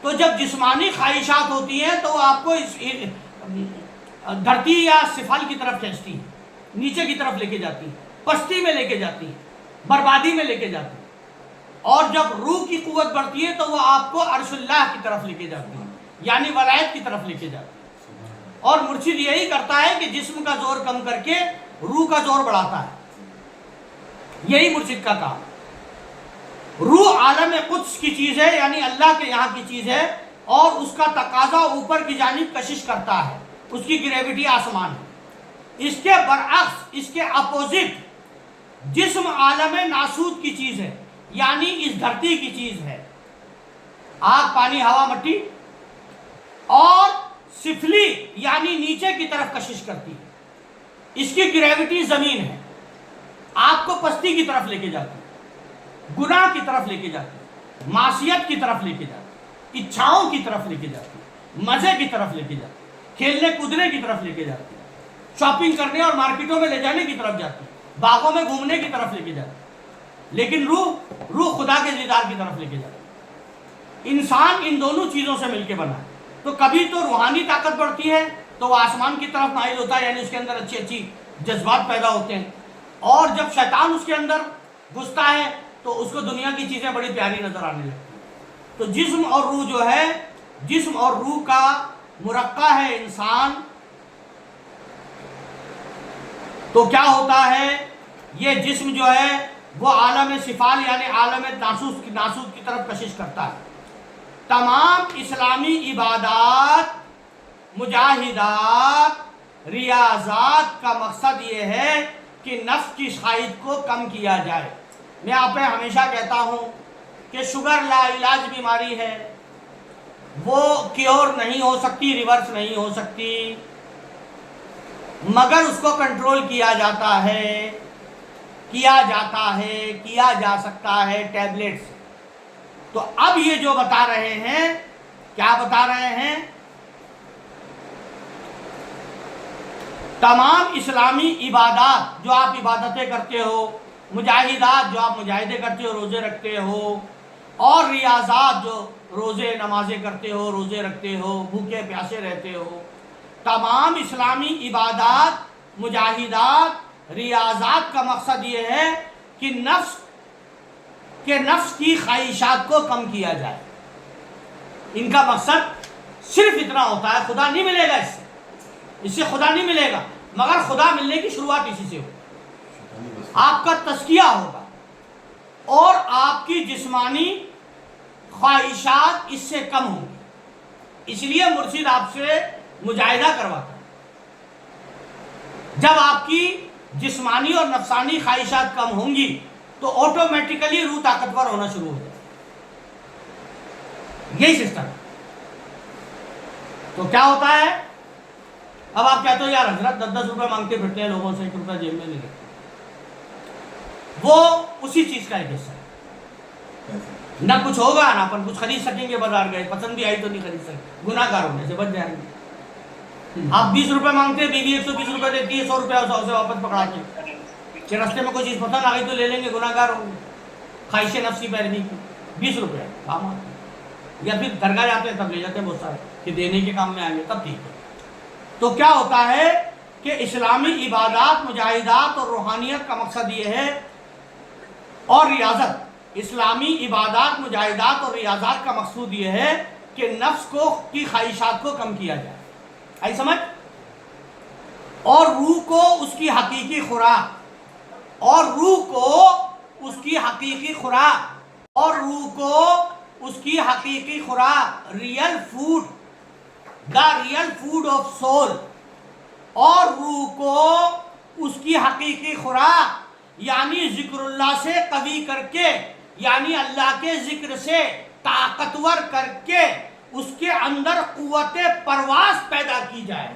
تو جب جسمانی خواہشات ہوتی ہیں تو آپ کو دھرتی یا سفل کی طرف کھینچتی ہے، نیچے کی طرف لے کے جاتی ہے، پستی میں لے کے جاتی ہے، بربادی میں لے کے جاتی ہے، اور جب روح کی قوت بڑھتی ہے تو وہ آپ کو عرش اللہ کی طرف لے کے جاتی ہے، یعنی ولایت کی طرف لے کے جاتی ہے۔ اور مرشد یہی کرتا ہے کہ جسم کا زور کم کر کے روح کا زور بڑھاتا ہے، یہی مرشد کا کام۔ روح عالم قدس کی چیز ہے، یعنی اللہ کے یہاں کی چیز ہے، اور اس کا تقاضا اوپر کی جانب کشش کرتا ہے، اس کی گریویٹی آسمان ہے۔ اس کے برعکس، اس کے اپوزٹ، جسم عالم ناسوت کی چیز ہے، یعنی اس دھرتی کی چیز ہے، آگ، پانی، ہوا، مٹی، اور سفلی یعنی نیچے کی طرف کشش کرتی ہے۔ اس کی گریویٹی زمین ہے، آپ کو پستی کی طرف لے کے جاتی ہے، گناہ کی طرف لے کے جاتی ہے، معصیت کی طرف لے کے جاتی ہے، اچھاؤں کی طرف لے کے جاتی ہے، مزے کی طرف لے کے جاتی ہے، کھیلنے کودنے کی طرف لے کے جاتی ہے، شاپنگ کرنے اور مارکیٹوں میں لے جانے کی طرف جاتی ہے، باغوں میں گھومنے کی طرف لے کے جاتی ہے، لیکن روح خدا کے دیدار کی طرف لے کے جاتی ہے۔ انسان ان دونوں چیزوں سے مل کے بنا ہے، تو کبھی تو روحانی طاقت بڑھتی ہے تو وہ آسمان کی طرف مائل ہوتا ہے، یعنی اس کے اندر اچھی اچھی جذبات پیدا ہوتے ہیں، اور جب شیطان اس کے اندر گھستا ہے تو اس کو دنیا کی چیزیں بڑی پیاری نظر آنے لگتی ہیں۔ تو جسم اور روح جو ہے، جسم اور روح کا مرقع ہے انسان، تو کیا ہوتا ہے؟ یہ جسم جو ہے وہ عالم سفال یعنی عالم ناسوت کی طرف کشش کرتا ہے، تمام اسلامی عبادات، مجاہدات، ریاضات کا مقصد یہ ہے کہ نفس کی خواہش کو کم کیا جائے۔ میں آپ سے ہمیشہ کہتا ہوں کہ شوگر لا علاج بیماری ہے، وہ کیور نہیں ہو سکتی، ریورس نہیں ہو سکتی، مگر اس کو کنٹرول کیا جاتا ہے، کیا جا سکتا ہے ٹیبلٹ سے۔ تو اب یہ جو بتا رہے ہیں، کیا بتا رہے ہیں؟ تمام اسلامی عبادات جو آپ عبادتیں کرتے ہو، مجاہدات جو آپ مجاہدے کرتے ہو، روزے رکھتے ہو، اور ریاضات جو روزے نمازیں کرتے ہو، روزے رکھتے ہو، بھوکے پیاسے رہتے ہو، تمام اسلامی عبادات، مجاہدات، ریاضات کا مقصد یہ ہے کہ نفس کی خواہشات کو کم کیا جائے۔ ان کا مقصد صرف اتنا ہوتا ہے، خدا نہیں ملے گا اس سے خدا نہیں ملے گا، مگر خدا ملنے کی شروعات اسی سے ہوگی۔ آپ کا تزکیہ ہوگا اور آپ کی جسمانی خواہشات اس سے کم ہوں گی۔ اس لیے مرشد آپ سے مجاہدہ کرواتا ہے۔ جب آپ کی جسمانی اور نفسانی خواہشات کم ہوں گی تو آٹومیٹیکلی روح طاقتور ہونا شروع ہو جائے۔ یہی سسٹم ہے۔ تو کیا ہوتا ہے؟ اب آپ کہتے ہو یار حضرت 10 روپے مانگتے پھرتے ہیں لوگوں سے، 1 روپیہ جیب میں نہیں رکھتے۔ وہ اسی چیز کا ایک حصہ ہے۔ نہ کچھ ہوگا، نہ اپن کچھ خرید سکیں گے، بازار گئے پسند بھی آئی تو نہیں خرید سکتے، گناہ گار ہونے سے بچ جائیں گے۔ آپ 20 روپے مانگتے ہیں، بیوی 120 روپے دیتی ہے، 100 روپے سے واپس پکڑاتے ہیں کہ رستے میں کوئی چیز پسند آ گئی تو لے لیں گے، گناہ گار ہوں گے۔ خواہش نفسی پیروی کی 20 روپے کام آتے ہیں، یا پھر درگاہ جاتے ہیں تب لے جاتے ہیں بہت سارے کہ دینے کے کام میں آئیں گے، تب ٹھیک ہے۔ تو کیا ہوتا ہے کہ اسلامی عبادات، مجاہدات اور روحانیت کا مقصد یہ ہے، اور ریاضت، اسلامی عبادات، مجاہدات اور ریاضات کا مقصود یہ ہے کہ نفس کی خواہشات کو کم کیا جائے، آئی سمجھ؟ اور روح کو اس کی حقیقی خوراک، real food, the real food of civil, اور روح کو اس کی حقیقی خوراک یعنی ذکر اللہ سے قوی کر کے، یعنی اللہ کے ذکر سے طاقتور کر کے اس کے اندر قوت پرواز پیدا کی جائے۔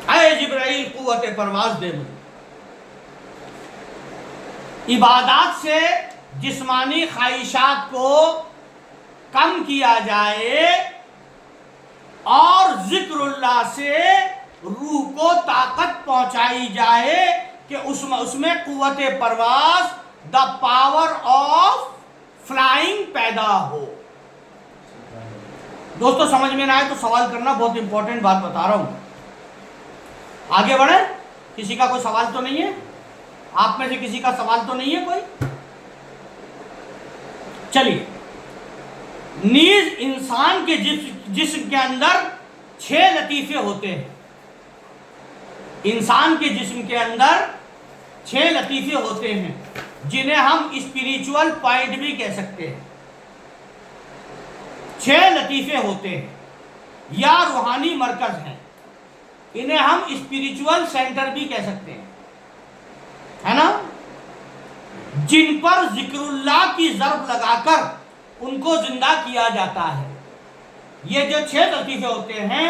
اے جبرائیل قوت پرواز دے مجھے۔ عبادات سے جسمانی خواہشات کو کم کیا جائے اور ذکر اللہ سے روح کو طاقت پہنچائی جائے کہ اس میں قوت پرواز، دا پاور آف فلائنگ پیدا ہو۔ دوستو سمجھ میں نہ آئے تو سوال کرنا، بہت امپورٹنٹ بات بتا رہا ہوں۔ آگے بڑھیں، کسی کا کوئی سوال تو نہیں ہے؟ آپ میں سے کسی کا سوال تو نہیں ہے کوئی؟ چلیے، نیز انسان کے جسم کے اندر 6 لطیفے ہوتے ہیں۔ انسان کے جسم کے اندر 6 لطیفے ہوتے ہیں جنہیں ہم اسپریچول پوائنٹ بھی کہہ سکتے ہیں۔ 6 لطیفے ہوتے ہیں یا روحانی مرکز ہیں، انہیں ہم اسپریچول سینٹر بھی کہہ سکتے ہیں، ہے نا؟ جن پر ذکر اللہ کی ضرب لگا کر ان کو زندہ کیا جاتا ہے۔ یہ جو 6 لطیفے ہوتے ہیں،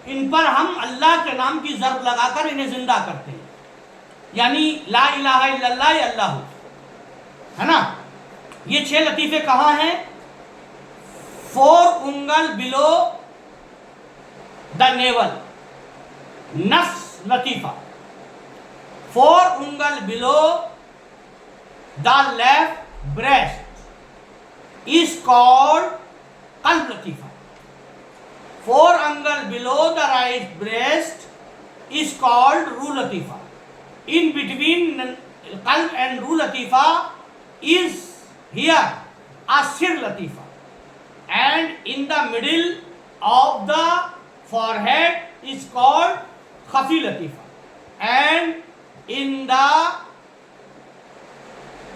ان پر ہم اللہ کے نام کی ضرب لگا کر انہیں زندہ کرتے ہیں، یعنی لا الہ الا اللہ یا اللہ، ہے نا؟ یہ 6 لطیفے کہاں ہیں؟ 4 انگل بلو دا نیول، نفس لطیفہ۔ 4 انگل below the left breast is called قلب لطیفہ۔ 4 angle below the right breast is called روح لطیفہ۔ In between قلب and روح لطیفہ is here a سر لطیفہ، and in the middle of the forehead is called خفی لطیفہ، and in the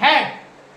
head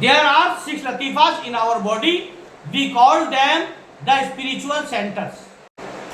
There are 6 latifas in our body. We call them the spiritual centers.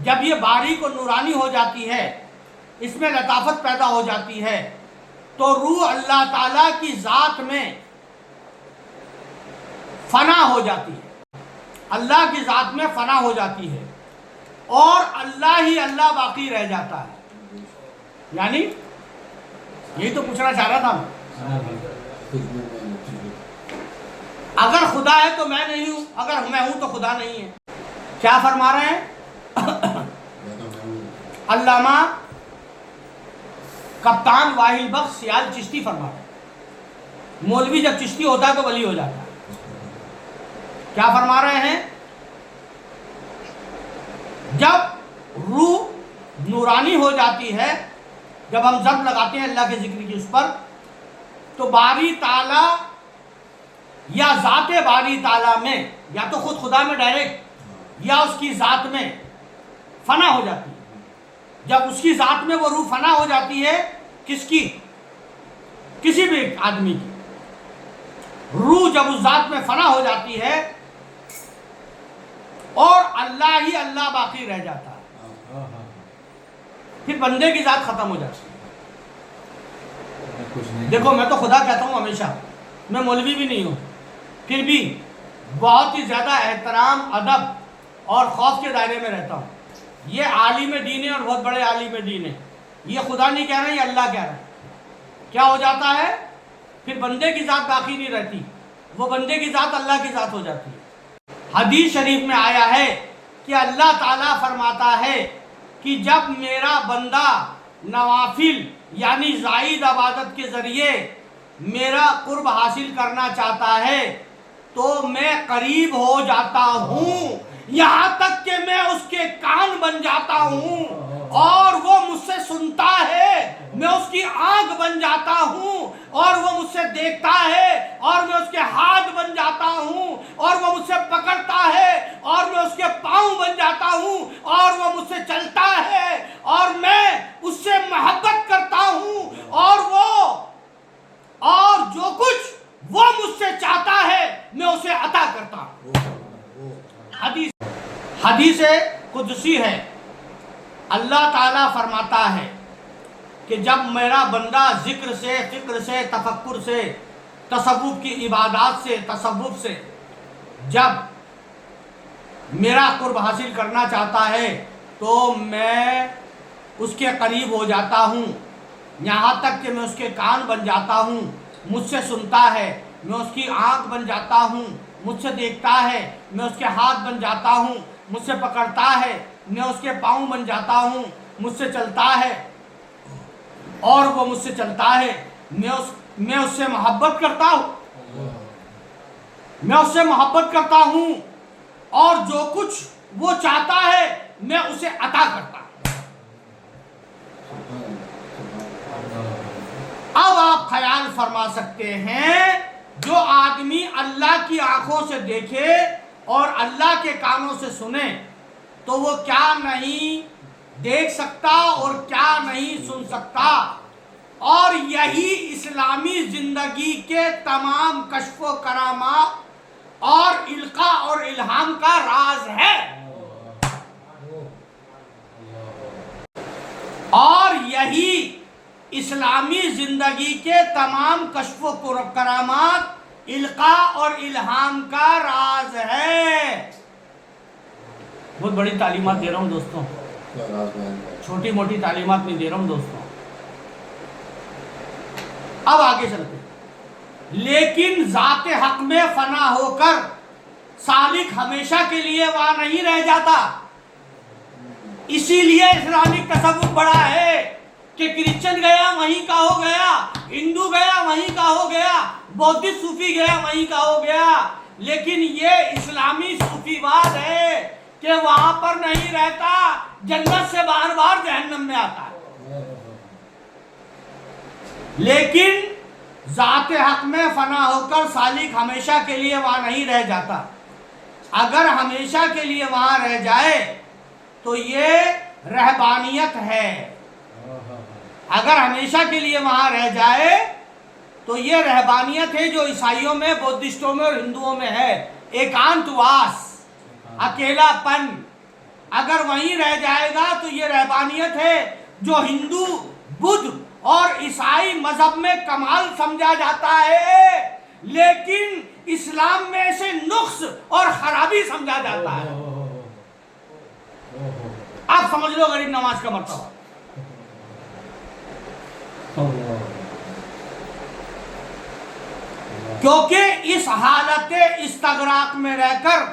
جب یہ باریک اور نورانی ہو جاتی ہے، اس میں لطافت پیدا ہو جاتی ہے، تو روح اللہ تعالیٰ کی ذات میں فنا ہو جاتی ہے، اللہ کی ذات میں فنا ہو جاتی ہے، اور اللہ ہی اللہ باقی رہ جاتا ہے۔ یعنی یہی تو پوچھنا چاہ رہا تھا میں، اگر خدا ہے تو میں نہیں ہوں، اگر میں ہوں تو خدا نہیں ہے۔ کیا فرما رہے ہیں علامہ کپتان واحل بخش سیال چشتی فرما رہے ہیں، مولوی جب چشتی ہوتا ہے تو ولی ہو جاتا ہے۔ کیا فرما رہے ہیں؟ جب روح نورانی ہو جاتی ہے، جب ہم ضرب لگاتے ہیں اللہ کے ذکر کی اس پر، تو باری تعالیٰ یا ذات باری تعالیٰ میں، یا تو خود خدا میں ڈائریکٹ یا اس کی ذات میں فنا ہو جاتی ہے۔ جب اس کی ذات میں وہ روح فنا ہو جاتی ہے، کس کی؟ کسی بھی آدمی کی روح جب اس ذات میں فنا ہو جاتی ہے اور اللہ ہی اللہ باقی رہ جاتا ہے، پھر بندے کی ذات ختم ہو جاتی ہے۔ دیکھو میں تو خدا کہتا ہوں ہمیشہ، میں مولوی بھی نہیں ہوں، پھر بھی بہت ہی زیادہ احترام، ادب اور خوف کے دائرے میں رہتا ہوں۔ یہ عالم دین ہے اور بہت بڑے عالم دین ہے، یہ خدا نہیں کہہ رہے، یہ اللہ کہہ رہا ہے۔ کیا ہو جاتا ہے؟ پھر بندے کی ذات باقی نہیں رہتی، وہ بندے کی ذات اللہ کی ذات ہو جاتی ہے۔ حدیث شریف میں آیا ہے کہ اللہ تعالیٰ فرماتا ہے کہ جب میرا بندہ نوافل یعنی زائد عبادت کے ذریعے میرا قرب حاصل کرنا چاہتا ہے تو میں قریب ہو جاتا ہوں، یہاں تک کہ میں اس کے کان بن جاتا ہوں اور وہ مجھ سے سنتا ہے، میں اس کی آنکھ بن جاتا ہوں اور وہ مجھ سے دیکھتا ہے، اور میں اس کے ہاتھ بن جاتا ہوں اور وہ مجھ سے پکڑتا ہے، اور میں اس کے پاؤں بن جاتا ہوں اور وہ مجھ سے چلتا ہے، اور میں اس سے محبت کرتا ہوں، اور جو کچھ وہ مجھ سے چاہتا ہے میں اسے عطا کرتا ہوں۔ حدیث قدسی ہے، اللہ تعالیٰ فرماتا ہے کہ جب میرا بندہ ذکر سے، فکر سے، تفکر سے، تصوف کی عبادات سے، تصوف سے جب میرا قرب حاصل کرنا چاہتا ہے تو میں اس کے قریب ہو جاتا ہوں، یہاں تک کہ میں اس کے کان بن جاتا ہوں، مجھ سے سنتا ہے، میں اس کی آنکھ بن جاتا ہوں، مجھ سے دیکھتا ہے، میں اس کے ہاتھ بن جاتا ہوں، مجھ سے پکڑتا ہے، میں اس کے پاؤں بن جاتا ہوں، مجھ سے چلتا ہے اور وہ مجھ سے چلتا ہے، میں اس سے محبت کرتا ہوں، میں اس سے محبت کرتا ہوں، اور جو کچھ وہ چاہتا ہے میں اسے عطا کرتا ہوں۔ اب آپ خیال فرما سکتے ہیں، جو آدمی اللہ کی آنکھوں سے دیکھے اور اللہ کے کانوں سے سنے تو وہ کیا نہیں دیکھ سکتا اور کیا نہیں سن سکتا، اور یہی اسلامی زندگی کے تمام کشف و کرامات اور القاء اور الہام کا راز ہے۔ اور یہی اسلامی زندگی کے تمام کشف و کرامات، القاء اور الہام کا راز ہے۔ بہت بڑی تعلیمات دے رہا ہوں دوستوں، چھوٹی موٹی تعلیمات نہیں دے رہا ہوں دوستوں۔ اب آگے چلتے ہیں۔ لیکن ذات حق میں فنا ہو کر سالک ہمیشہ کے لیے وہاں نہیں رہ جاتا، اسی لیے اسلامک تصوف بڑا ہے کہ کرسچن گیا وہیں کا ہو گیا، ہندو گیا وہیں کا ہو گیا، بودھسٹ صوفی گیا وہیں کا ہو گیا، لیکن یہ اسلامی صوفی بات ہے کہ وہاں پر نہیں رہتا، جنت سے بار بار جہنم میں آتا ہے۔ لیکن ذات حق میں فنا ہو کر سالک ہمیشہ کے لیے وہاں نہیں رہ جاتا، اگر ہمیشہ کے لیے وہاں رہ جائے تو یہ رہبانیت ہے، اگر ہمیشہ کے لیے وہاں رہ جائے تو یہ رہبانیت ہے جو عیسائیوں میں، بودھسٹوں میں اور ہندوؤں میں ہے، ایکانت واس، اکیلا پن، اگر وہیں رہ جائے گا تو یہ رہبانیت ہے جو ہندو، بدھ اور عیسائی مذہب میں کمال سمجھا جاتا ہے، لیکن اسلام میں اسے نقص اور خرابی سمجھا جاتا ہے۔ آپ سمجھ لو غریب نواز کا مرتبہ۔ کیونکہ اس حالت استغراق میں رہ کر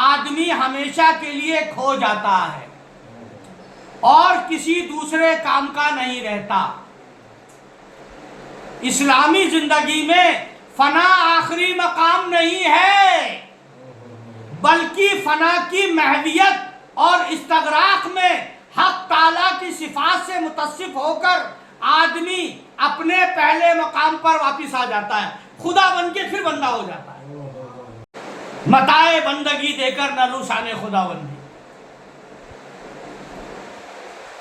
آدمی ہمیشہ کے لیے کھو جاتا ہے اور کسی دوسرے کام کا نہیں رہتا۔ اسلامی زندگی میں فنا آخری مقام نہیں ہے، بلکہ فنا کی محویت اور استغراق میں حق تعالیٰ کی صفات سے متصف ہو کر آدمی اپنے پہلے مقام پر واپس آ جاتا ہے، خدا بن کے پھر بندہ ہو جاتا ہے۔ متاع بندگی دے کر نہ لو شان خدا بندی،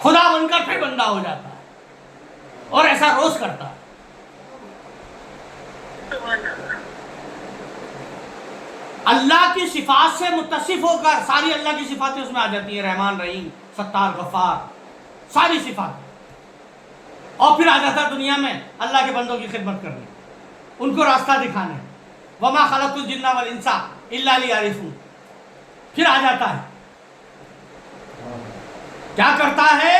خدا بن کر پھر بندہ ہو جاتا ہے اور ایسا روز کرتا ہے۔ اللہ کی صفات سے متصف ہو کر ساری اللہ کی صفاتیں اس میں آ جاتی ہیں، رحمان، رحیم، ستار، غفار، ساری صفات، اور پھر آ جاتا ہے دنیا میں اللہ کے بندوں کی خدمت کرنے، ان کو راستہ دکھانے۔ وما خلقت الجن والانس الا لیعرفون، پھر آ جاتا ہے، کیا کرتا ہے؟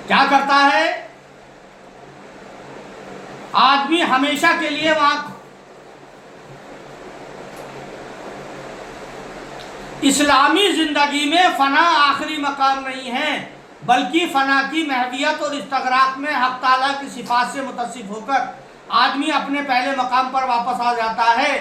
کیا کرتا ہے؟ آدمی ہمیشہ کے لیے وہاں اسلامی زندگی میں فنا آخری مقام نہیں ہے، بلکہ فنا کی محویت اور استغراق میں حق تعالیٰ کی صفات سے متصف ہو کر آدمی اپنے پہلے مقام پر واپس آ جاتا ہے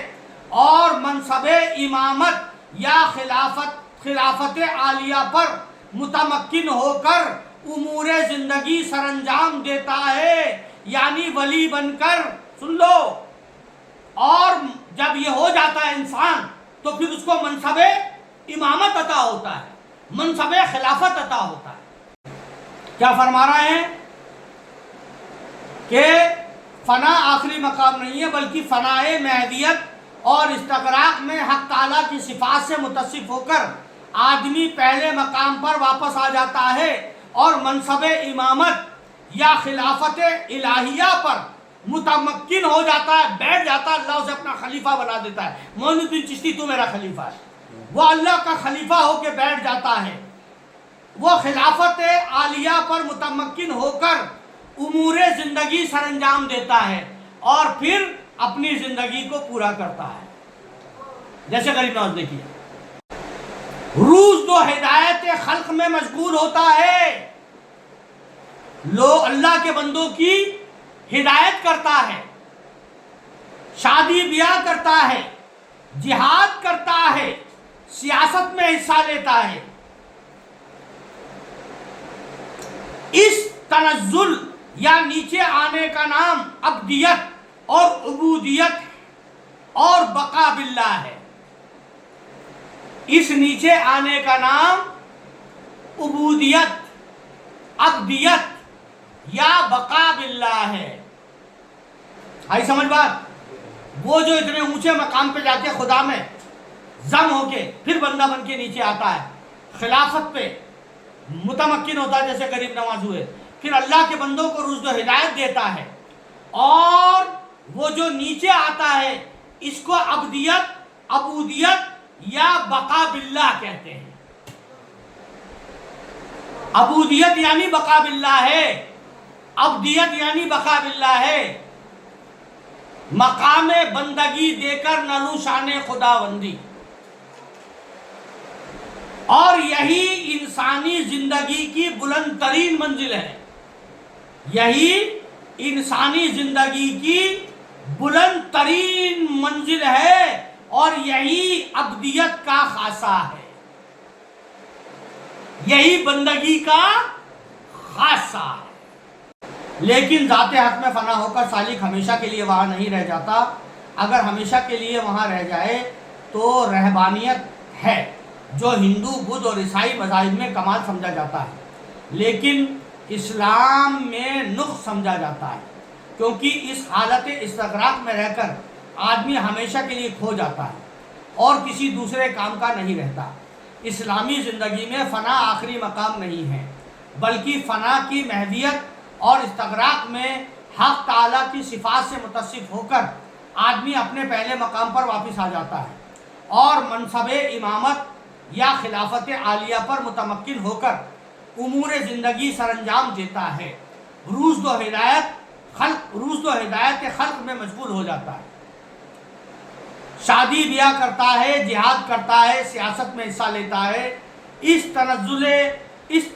اور منصب امامت یا خلافت عالیہ پر متمکن ہو کر امور زندگی سر انجام دیتا ہے، یعنی ولی بن کر، سن لو، اور جب یہ ہو جاتا ہے انسان تو پھر اس کو منصب امامت عطا ہوتا ہے، منصب خلافت عطا ہوتا ہے۔ کیا فرما رہے ہیں کہ فنا آخری مقام نہیں ہے، بلکہ فنائے مہدیت اور استغراق میں حق تعالیٰ کی صفات سے متصف ہو کر آدمی پہلے مقام پر واپس آ جاتا ہے اور منصب امامت یا خلافت الہیہ پر متمکن ہو جاتا ہے، بیٹھ جاتا ہے، اللہ اسے اپنا خلیفہ بنا دیتا ہے۔ معین الدین چشتی تو میرا خلیفہ ہے، وہ اللہ کا خلیفہ ہو کے بیٹھ جاتا ہے، وہ خلافت عالیہ پر متمکن ہو کر امور زندگی سر انجام دیتا ہے اور پھر اپنی زندگی کو پورا کرتا ہے۔ جیسے غریب نواز نے کیا، روز دو ہدایت خلق میں مشغول ہوتا ہے، اللہ کے بندوں کی ہدایت کرتا ہے، شادی بیاہ کرتا ہے، جہاد کرتا ہے، سیاست میں حصہ لیتا ہے۔ اس تنزل یا نیچے آنے کا نام عبدیت اور عبودیت اور بقا باللہ ہے۔ اس نیچے آنے کا نام عبودیت، عبدیت یا بقا باللہ ہے۔ آئی سمجھ بات؟ وہ جو اتنے اونچے مقام پہ جا کے خدا میں ضم ہو کے پھر بندہ بن کے نیچے آتا ہے، خلافت پہ متمکن ہوتا ہے جیسے غریب نواز ہوئے، پھر اللہ کے بندوں کو روز و ہدایت دیتا ہے، اور وہ جو نیچے آتا ہے اس کو عبدیت، عبودیت یا بقا باللہ کہتے ہیں۔ عبودیت یعنی بقا باللہ ہے، عبدیت یعنی بقا باللہ ہے، مقام بندگی دے کر نلو شان خدا بندی۔ اور یہی انسانی زندگی کی بلند ترین منزل ہے، یہی انسانی زندگی کی بلند ترین منزل ہے، اور یہی عبدیت کا خاصہ ہے، یہی بندگی کا خاصہ ہے۔ لیکن ذات حق میں فنا ہو کر سالک ہمیشہ کے لیے وہاں نہیں رہ جاتا۔ اگر ہمیشہ کے لیے وہاں رہ جائے تو رہبانیت ہے جو ہندو، بدھ اور عیسائی مذاہب میں کمال سمجھا جاتا ہے، لیکن اسلام میں نقص سمجھا جاتا ہے، کیونکہ اس حالت استغراق میں رہ کر آدمی ہمیشہ کے لیے کھو جاتا ہے۔ اور کسی دوسرے کام کا نہیں رہتا۔ اسلامی زندگی میں فنا آخری مقام نہیں ہے، بلکہ فنا کی محویت اور استغراق میں حق تعالیٰ کی صفات سے متصف ہو کر آدمی اپنے پہلے مقام پر واپس آ جاتا ہے اور منصب امامت یا خلافت عالیہ پر متمکن ہو کر امور زندگی سر انجام دیتا ہے، روز و ہدایت خلق میں مشغول ہو جاتا ہے، شادی بیاہ کرتا ہے، جہاد کرتا ہے، سیاست میں حصہ لیتا ہے۔ اس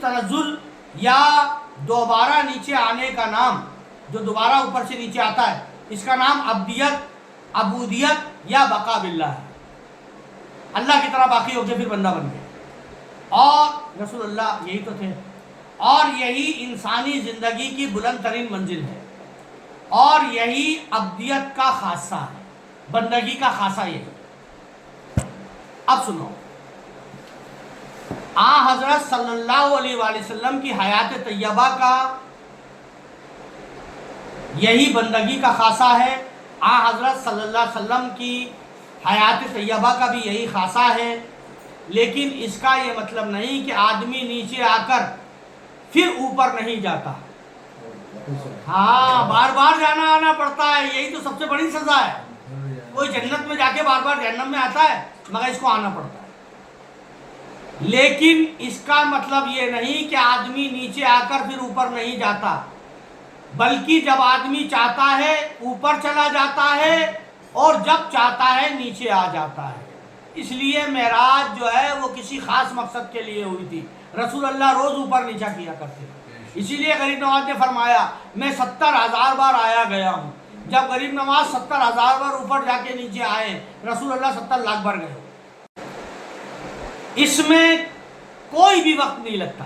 تنزل یا دوبارہ نیچے آنے کا نام، جو دوبارہ اوپر سے نیچے آتا ہے، اس کا نام عبودیت یا بقا باللہ ہے، اللہ کی طرح باقی ہو کے پھر بندہ بن گیا۔ اور رسول اللہ یہی تو تھے، اور یہی انسانی زندگی کی بلند ترین منزل ہے، اور یہی عبدیت کا خاصہ ہے، بندگی کا خاصہ یہی۔ اب سنو، حضرت صلی اللہ علیہ وآلہ وسلم کی حیات طیبہ کا یہی بندگی کا خاصہ ہے، حضرت صلی اللہ علیہ وسلم کی حیات طیبہ کا بھی یہی خاصہ ہے، لیکن اس کا یہ مطلب نہیں کہ آدمی نیچے آ کر پھر اوپر نہیں جاتا۔ ہاں، بار بار جانا آنا پڑتا ہے، یہی تو سب سے بڑی سزا ہے۔ کوئی جنت میں جا کے بار بار جہنم میں آتا ہے، مگر اس کو آنا پڑتا ہے۔ لیکن اس کا مطلب یہ نہیں کہ آدمی نیچے آ کر پھر اوپر نہیں جاتا، بلکہ جب آدمی چاہتا ہے اوپر چلا جاتا ہے، اور جب چاہتا ہے نیچے آ جاتا ہے۔ اس لیے معراج جو ہے وہ کسی خاص مقصد کے لیے ہوئی تھی۔ رسول اللہ روز اوپر نیچا کیا کرتے، اسی لیے غریب نواز نے فرمایا میں 70,000 بار آیا گیا ہوں۔ جب غریب نواز 70,000 بار اوپر جا کے نیچے آئے، رسول اللہ 70 لاکھ بار گئے۔ اس میں کوئی بھی وقت نہیں لگتا،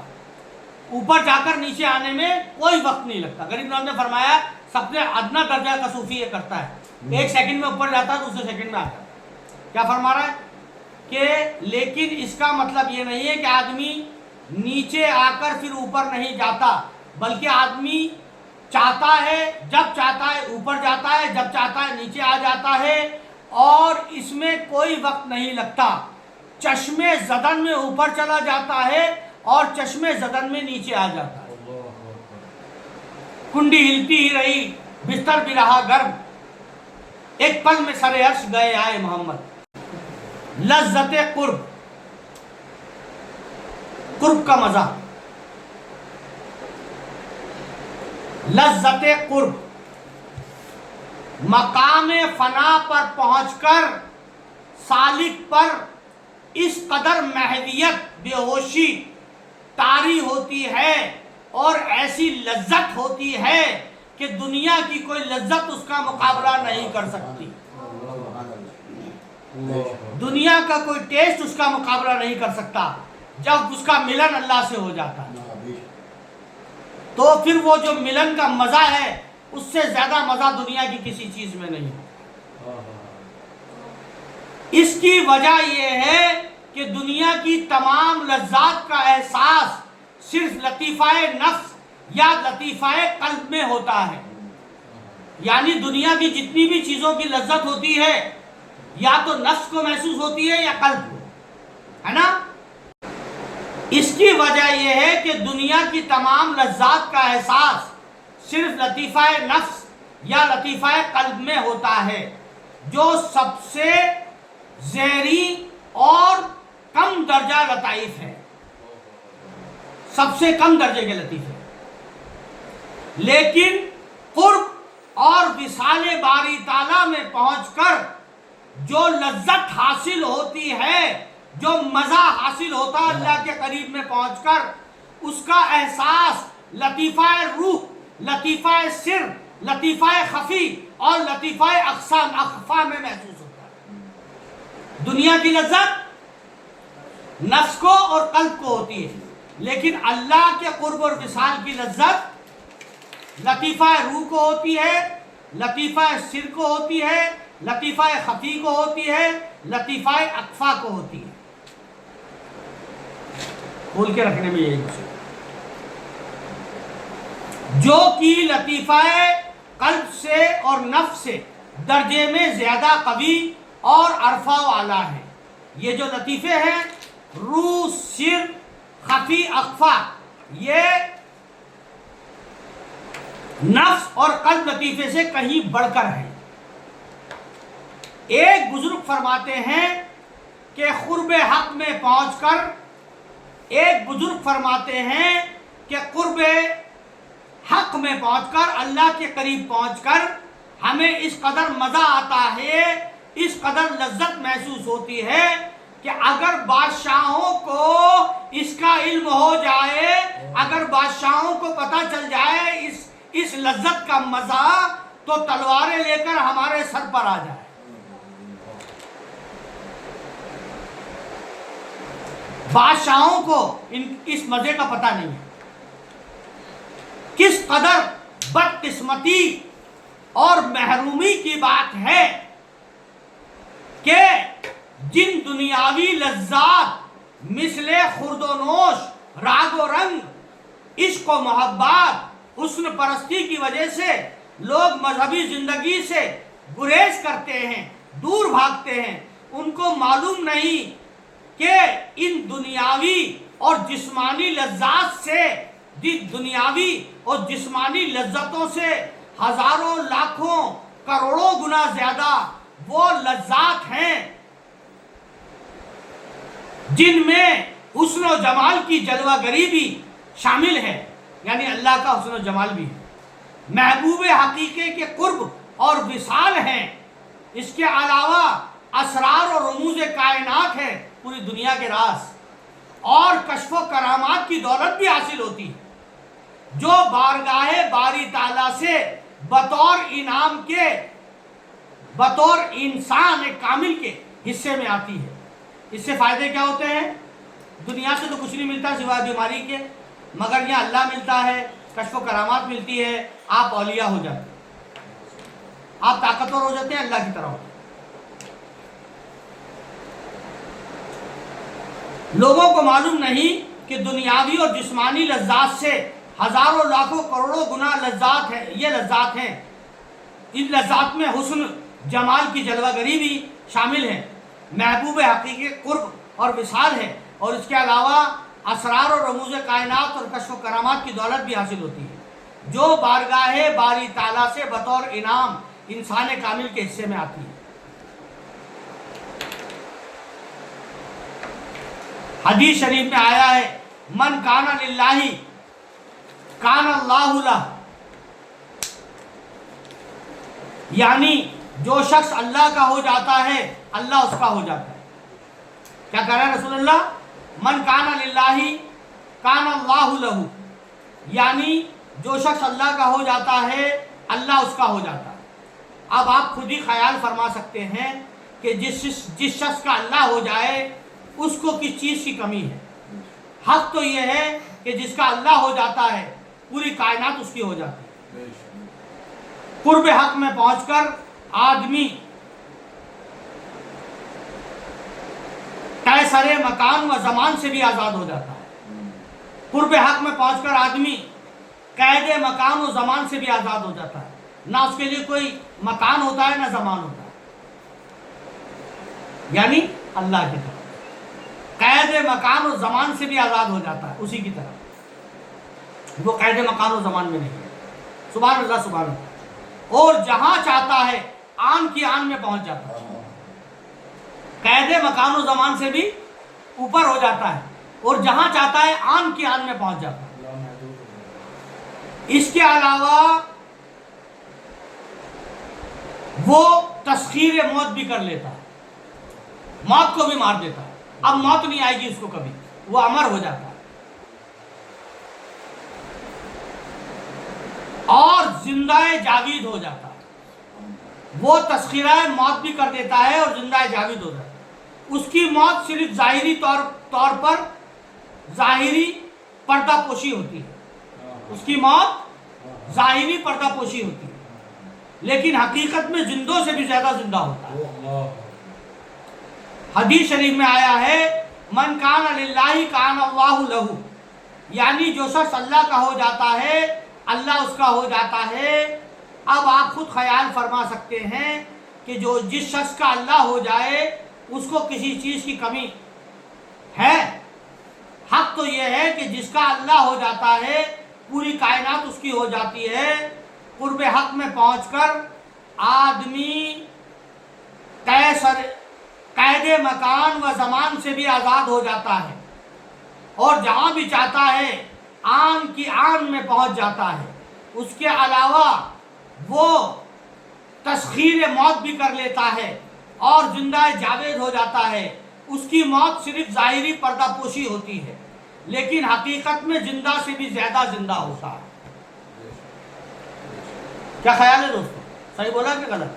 اوپر جا کر نیچے آنے میں کوئی وقت نہیں لگتا۔ غریب نواز نے فرمایا سب سے ادنا درجہ کا صوفی یہ کرتا ہے، 1 سیکنڈ میں اوپر جاتا ہے، دوسرے سیکنڈ میں آتا ہے۔ کیا فرما رہا ہے کہ لیکن اس کا مطلب یہ نہیں ہے کہ آدمی نیچے آ کر پھر اوپر نہیں جاتا، بلکہ آدمی چاہتا ہے، جب چاہتا ہے اوپر جاتا ہے، جب چاہتا ہے نیچے آ جاتا ہے، اور اس میں کوئی وقت نہیں لگتا۔ چشمے زدن میں اوپر چلا جاتا ہے اور چشمے زدن میں نیچے آ جاتا ہے۔ کنڈی ہلتی ہی رہی، بستر بھی رہا گرم، ایک پل میں سر عرش گئے آئے محمد۔ لذت قرب، قرب کا مزہ، لذت قرب، مقام فنا پر پہنچ کر سالک پر اس قدر محویت، بے ہوشی طاری ہوتی ہے اور ایسی لذت ہوتی ہے کہ دنیا کی کوئی لذت اس کا مقابلہ نہیں کر سکتی، دنیا کا کوئی ٹیسٹ اس کا مقابلہ نہیں کر سکتا۔ جب اس کا ملن اللہ سے ہو جاتا ہے تو پھر وہ جو ملن کا مزہ ہے اس سے زیادہ مزہ دنیا کی کسی چیز میں نہیں ہے۔ اس کی وجہ یہ ہے کہ دنیا کی تمام لذات کا احساس صرف لطیفہ نفس یا لطیفہ قلب میں ہوتا ہے، یعنی دنیا کی جتنی بھی چیزوں کی لذت ہوتی ہے یا تو نفس کو محسوس ہوتی ہے یا قلب کو، ہے نا؟ اس کی وجہ یہ ہے کہ دنیا کی تمام لذات کا احساس صرف لطیفہ نفس یا لطیفہ قلب میں ہوتا ہے، جو سب سے زیریں اور کم درجہ لطائف ہے، سب سے کم درجے کے لطیف ہے۔ لیکن قرب اور وصال باری تعالیٰ میں پہنچ کر جو لذت حاصل ہوتی ہے، جو مزہ حاصل ہوتا ہے اللہ کے قریب میں پہنچ کر، اس کا احساس لطیفہ روح، لطیفہ سر، لطیفہ خفی اور لطیفہ اخفا میں محسوس ہوتا ہے۔ دنیا کی لذت نفس کو اور قلب کو ہوتی ہے، لیکن اللہ کے قرب اور وصال کی لذت لطیفہ روح کو ہوتی ہے، لطیفہ سر کو ہوتی ہے، لطیفہ خفی کو ہوتی ہے، لطیفہ اخفا کو ہوتی ہے۔ کھول کے رکھنے میں یہی کچھ ہے، جو کہ لطیفہ قلب سے اور نفس سے درجے میں زیادہ قوی اور عرفہ والا ہے۔ یہ جو لطیفے ہیں روح، سر، خفی، اخفا، یہ نفس اور قلب لطیفے سے کہیں بڑھ کر ہیں۔ ایک بزرگ فرماتے ہیں کہ قرب حق میں پہنچ کر، ایک بزرگ فرماتے ہیں کہ قرب حق میں پہنچ کر، اللہ کے قریب پہنچ کر ہمیں اس قدر مزہ آتا ہے، اس قدر لذت محسوس ہوتی ہے کہ اگر بادشاہوں کو اس کا علم ہو جائے، اگر بادشاہوں کو پتہ چل جائے اس لذت کا مزہ، تو تلواریں لے کر ہمارے سر پر آ جائے۔ بادشاہوں کو اس مزے کا پتہ نہیں ہے۔ کس قدر بدقسمتی اور محرومی کی بات ہے کہ جن دنیاوی لذات مثل خورد و نوش، راگ و رنگ، عشق و محبت، حسن پرستی کی وجہ سے لوگ مذہبی زندگی سے گریز کرتے ہیں، دور بھاگتے ہیں، ان کو معلوم نہیں کہ ان دنیاوی اور جسمانی لذات سے، دنیاوی اور جسمانی لذتوں سے ہزاروں، لاکھوں، کروڑوں گنا زیادہ وہ لذات ہیں جن میں حسن و جمال کی جلوہ گری بھی شامل ہے، یعنی اللہ کا حسن و جمال بھی ہے، محبوب حقیقی کے قرب اور وصال ہیں۔ اس کے علاوہ اسرار اور رموز کائنات ہے، پوری دنیا کے راز، اور کشف و کرامات کی دولت بھی حاصل ہوتی ہے جو بارگاہ باری تعالیٰ سے بطور انعام کے، بطور انسان کامل کے حصے میں آتی ہے۔ اس سے فائدے کیا ہوتے ہیں؟ دنیا سے تو کچھ نہیں ملتا سوائے بیماری کے، مگر یہاں اللہ ملتا ہے، کشف و کرامات ملتی ہے، آپ اولیاء ہو جاتے ہیں، آپ طاقتور ہو جاتے ہیں، اللہ کی طرح ہوتے ہیں۔ لوگوں کو معلوم نہیں کہ دنیاوی اور جسمانی لذات سے ہزاروں، لاکھوں، کروڑوں گنا لذات ہیں، یہ لذات ہیں۔ ان لذات میں حسن جمال کی جلوہ گری بھی شامل ہے، محبوب حقیقی قرب اور وصال ہے، اور اس کے علاوہ اسرار اور رموز کائنات اور کشف و کرامات کی دولت بھی حاصل ہوتی ہے جو بارگاہ باری تعالیٰ سے بطور انعام انسان کامل کے حصے میں آتی ہے۔ حدیث شریف میں آیا ہے من کان للہ کان اللہ لہ، یعنی جو شخص اللہ کا ہو جاتا ہے اللہ اس کا ہو جاتا ہے۔ کیا کہہ رہے ہیں رسول اللہ؟ من کان للہ کان اللہ لہ، یعنی جو شخص اللہ کا ہو جاتا ہے اللہ اس کا ہو جاتا ہے۔ اب آپ خود ہی خیال فرما سکتے ہیں کہ جس شخص کا اللہ ہو جائے اس کو کس چیز کی کمی ہے۔ حق تو یہ ہے کہ جس کا اللہ ہو جاتا ہے پوری کائنات اس کی ہو جاتی ہے۔ قرب حق میں پہنچ کر آدمی قیصر مکان و زمان سے بھی آزاد ہو جاتا ہے۔ قرب حق میں پہنچ کر آدمی قید مکان و زمان سے بھی آزاد ہو جاتا ہے، نہ اس کے لیے کوئی مکان ہوتا ہے نہ زمان ہوتا ہے، یعنی اللہ کی طرف قید مکان و زمان سے بھی آزاد ہو جاتا ہے، اسی کی طرف وہ قید مکان و زمان میں نہیں ہے۔ سبحان اللہ، سبحان اللہ۔ اور جہاں چاہتا ہے آن کی آن میں پہنچ جاتا ہے، قید مکان و زمان سے بھی اوپر ہو جاتا ہے، اور جہاں چاہتا ہے آن کی آن میں پہنچ جاتا ہے۔ اس کے علاوہ وہ تسخیر موت بھی کر لیتا ہے، موت کو بھی مار دیتا ہے، اب موت نہیں آئے گی اس کو کبھی، وہ امر ہو جاتا ہے، اور زندہ جاوید ہو جاتا ہے۔ وہ تسخیرہ موت بھی کر دیتا ہے اور زندہ جاوید ہو جاتا ہے۔ اس کی موت صرف ظاہری طور پر ظاہری پردہ پوشی ہوتی ہے، اس کی موت ظاہری پردہ پوشی ہوتی ہے، لیکن حقیقت میں زندوں سے بھی زیادہ زندہ ہوتا ہے۔ حدیث شریف میں آیا ہے من کان للہ کان اللہ لہ، یعنی جو شخص اللہ کا ہو جاتا ہے اللہ اس کا ہو جاتا ہے۔ اب آپ خود خیال فرما سکتے ہیں کہ جس شخص کا اللہ ہو جائے اس کو کسی چیز کی کمی ہے؟ حق تو یہ ہے کہ جس کا اللہ ہو جاتا ہے پوری کائنات اس کی ہو جاتی ہے۔ قرب حق میں پہنچ کر آدمی قید مکان و زمان سے بھی آزاد ہو جاتا ہے، اور جہاں بھی چاہتا ہے آن کی آن میں پہنچ جاتا ہے۔ اس کے علاوہ وہ تسخیر موت بھی کر لیتا ہے اور زندہ جاوید ہو جاتا ہے۔ اس کی موت صرف ظاہری پردہ پوشی ہوتی ہے، لیکن حقیقت میں زندہ سے بھی زیادہ زندہ ہوتا ہے۔ کیا خیال ہے دوستو؟ صحیح بولا کہ غلط؟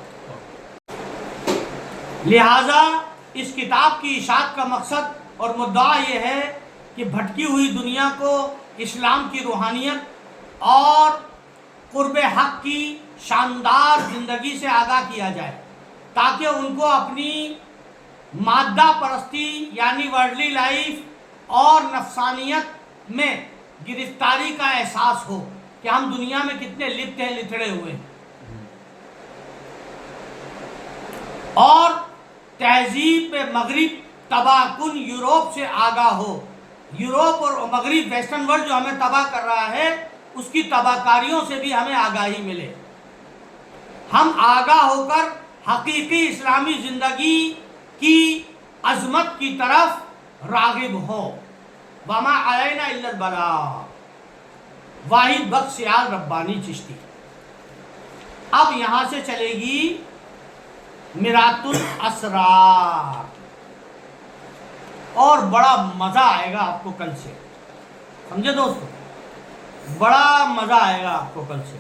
لہذا اس کتاب کی اشاعت کا مقصد اور مدعا یہ ہے کہ بھٹکی ہوئی دنیا کو اسلام کی روحانیت اور قرب حق کی شاندار زندگی سے آگاہ کیا جائے، تاکہ ان کو اپنی مادہ پرستی یعنی ورلڈلی لائف اور نفسانیت میں گرفتاری کا احساس ہو کہ ہم دنیا میں کتنے لپت ہیں، لتڑے ہوئے ہیں، اور تہذیب مغرب تباہ کن یوروپ سے آگاہ ہو۔ یوروپ اور مغرب ویسٹرن ورلڈ جو ہمیں تباہ کر رہا ہے، اس کی تباہ کاریوں سے بھی ہمیں آگاہی ملے، ہم آگاہ ہو کر حقیقی اسلامی زندگی کی عظمت کی طرف راغب ہو۔ وما علینا الا البلاغ۔ واحد بخشیار ربانی چشتی۔ اب یہاں سے چلے گی میرات الاسرار، اور بڑا مزہ آئے گا آپ کو کل سے، سمجھے دوستو؟ بڑا مزہ آئے گا آپ کو کل سے۔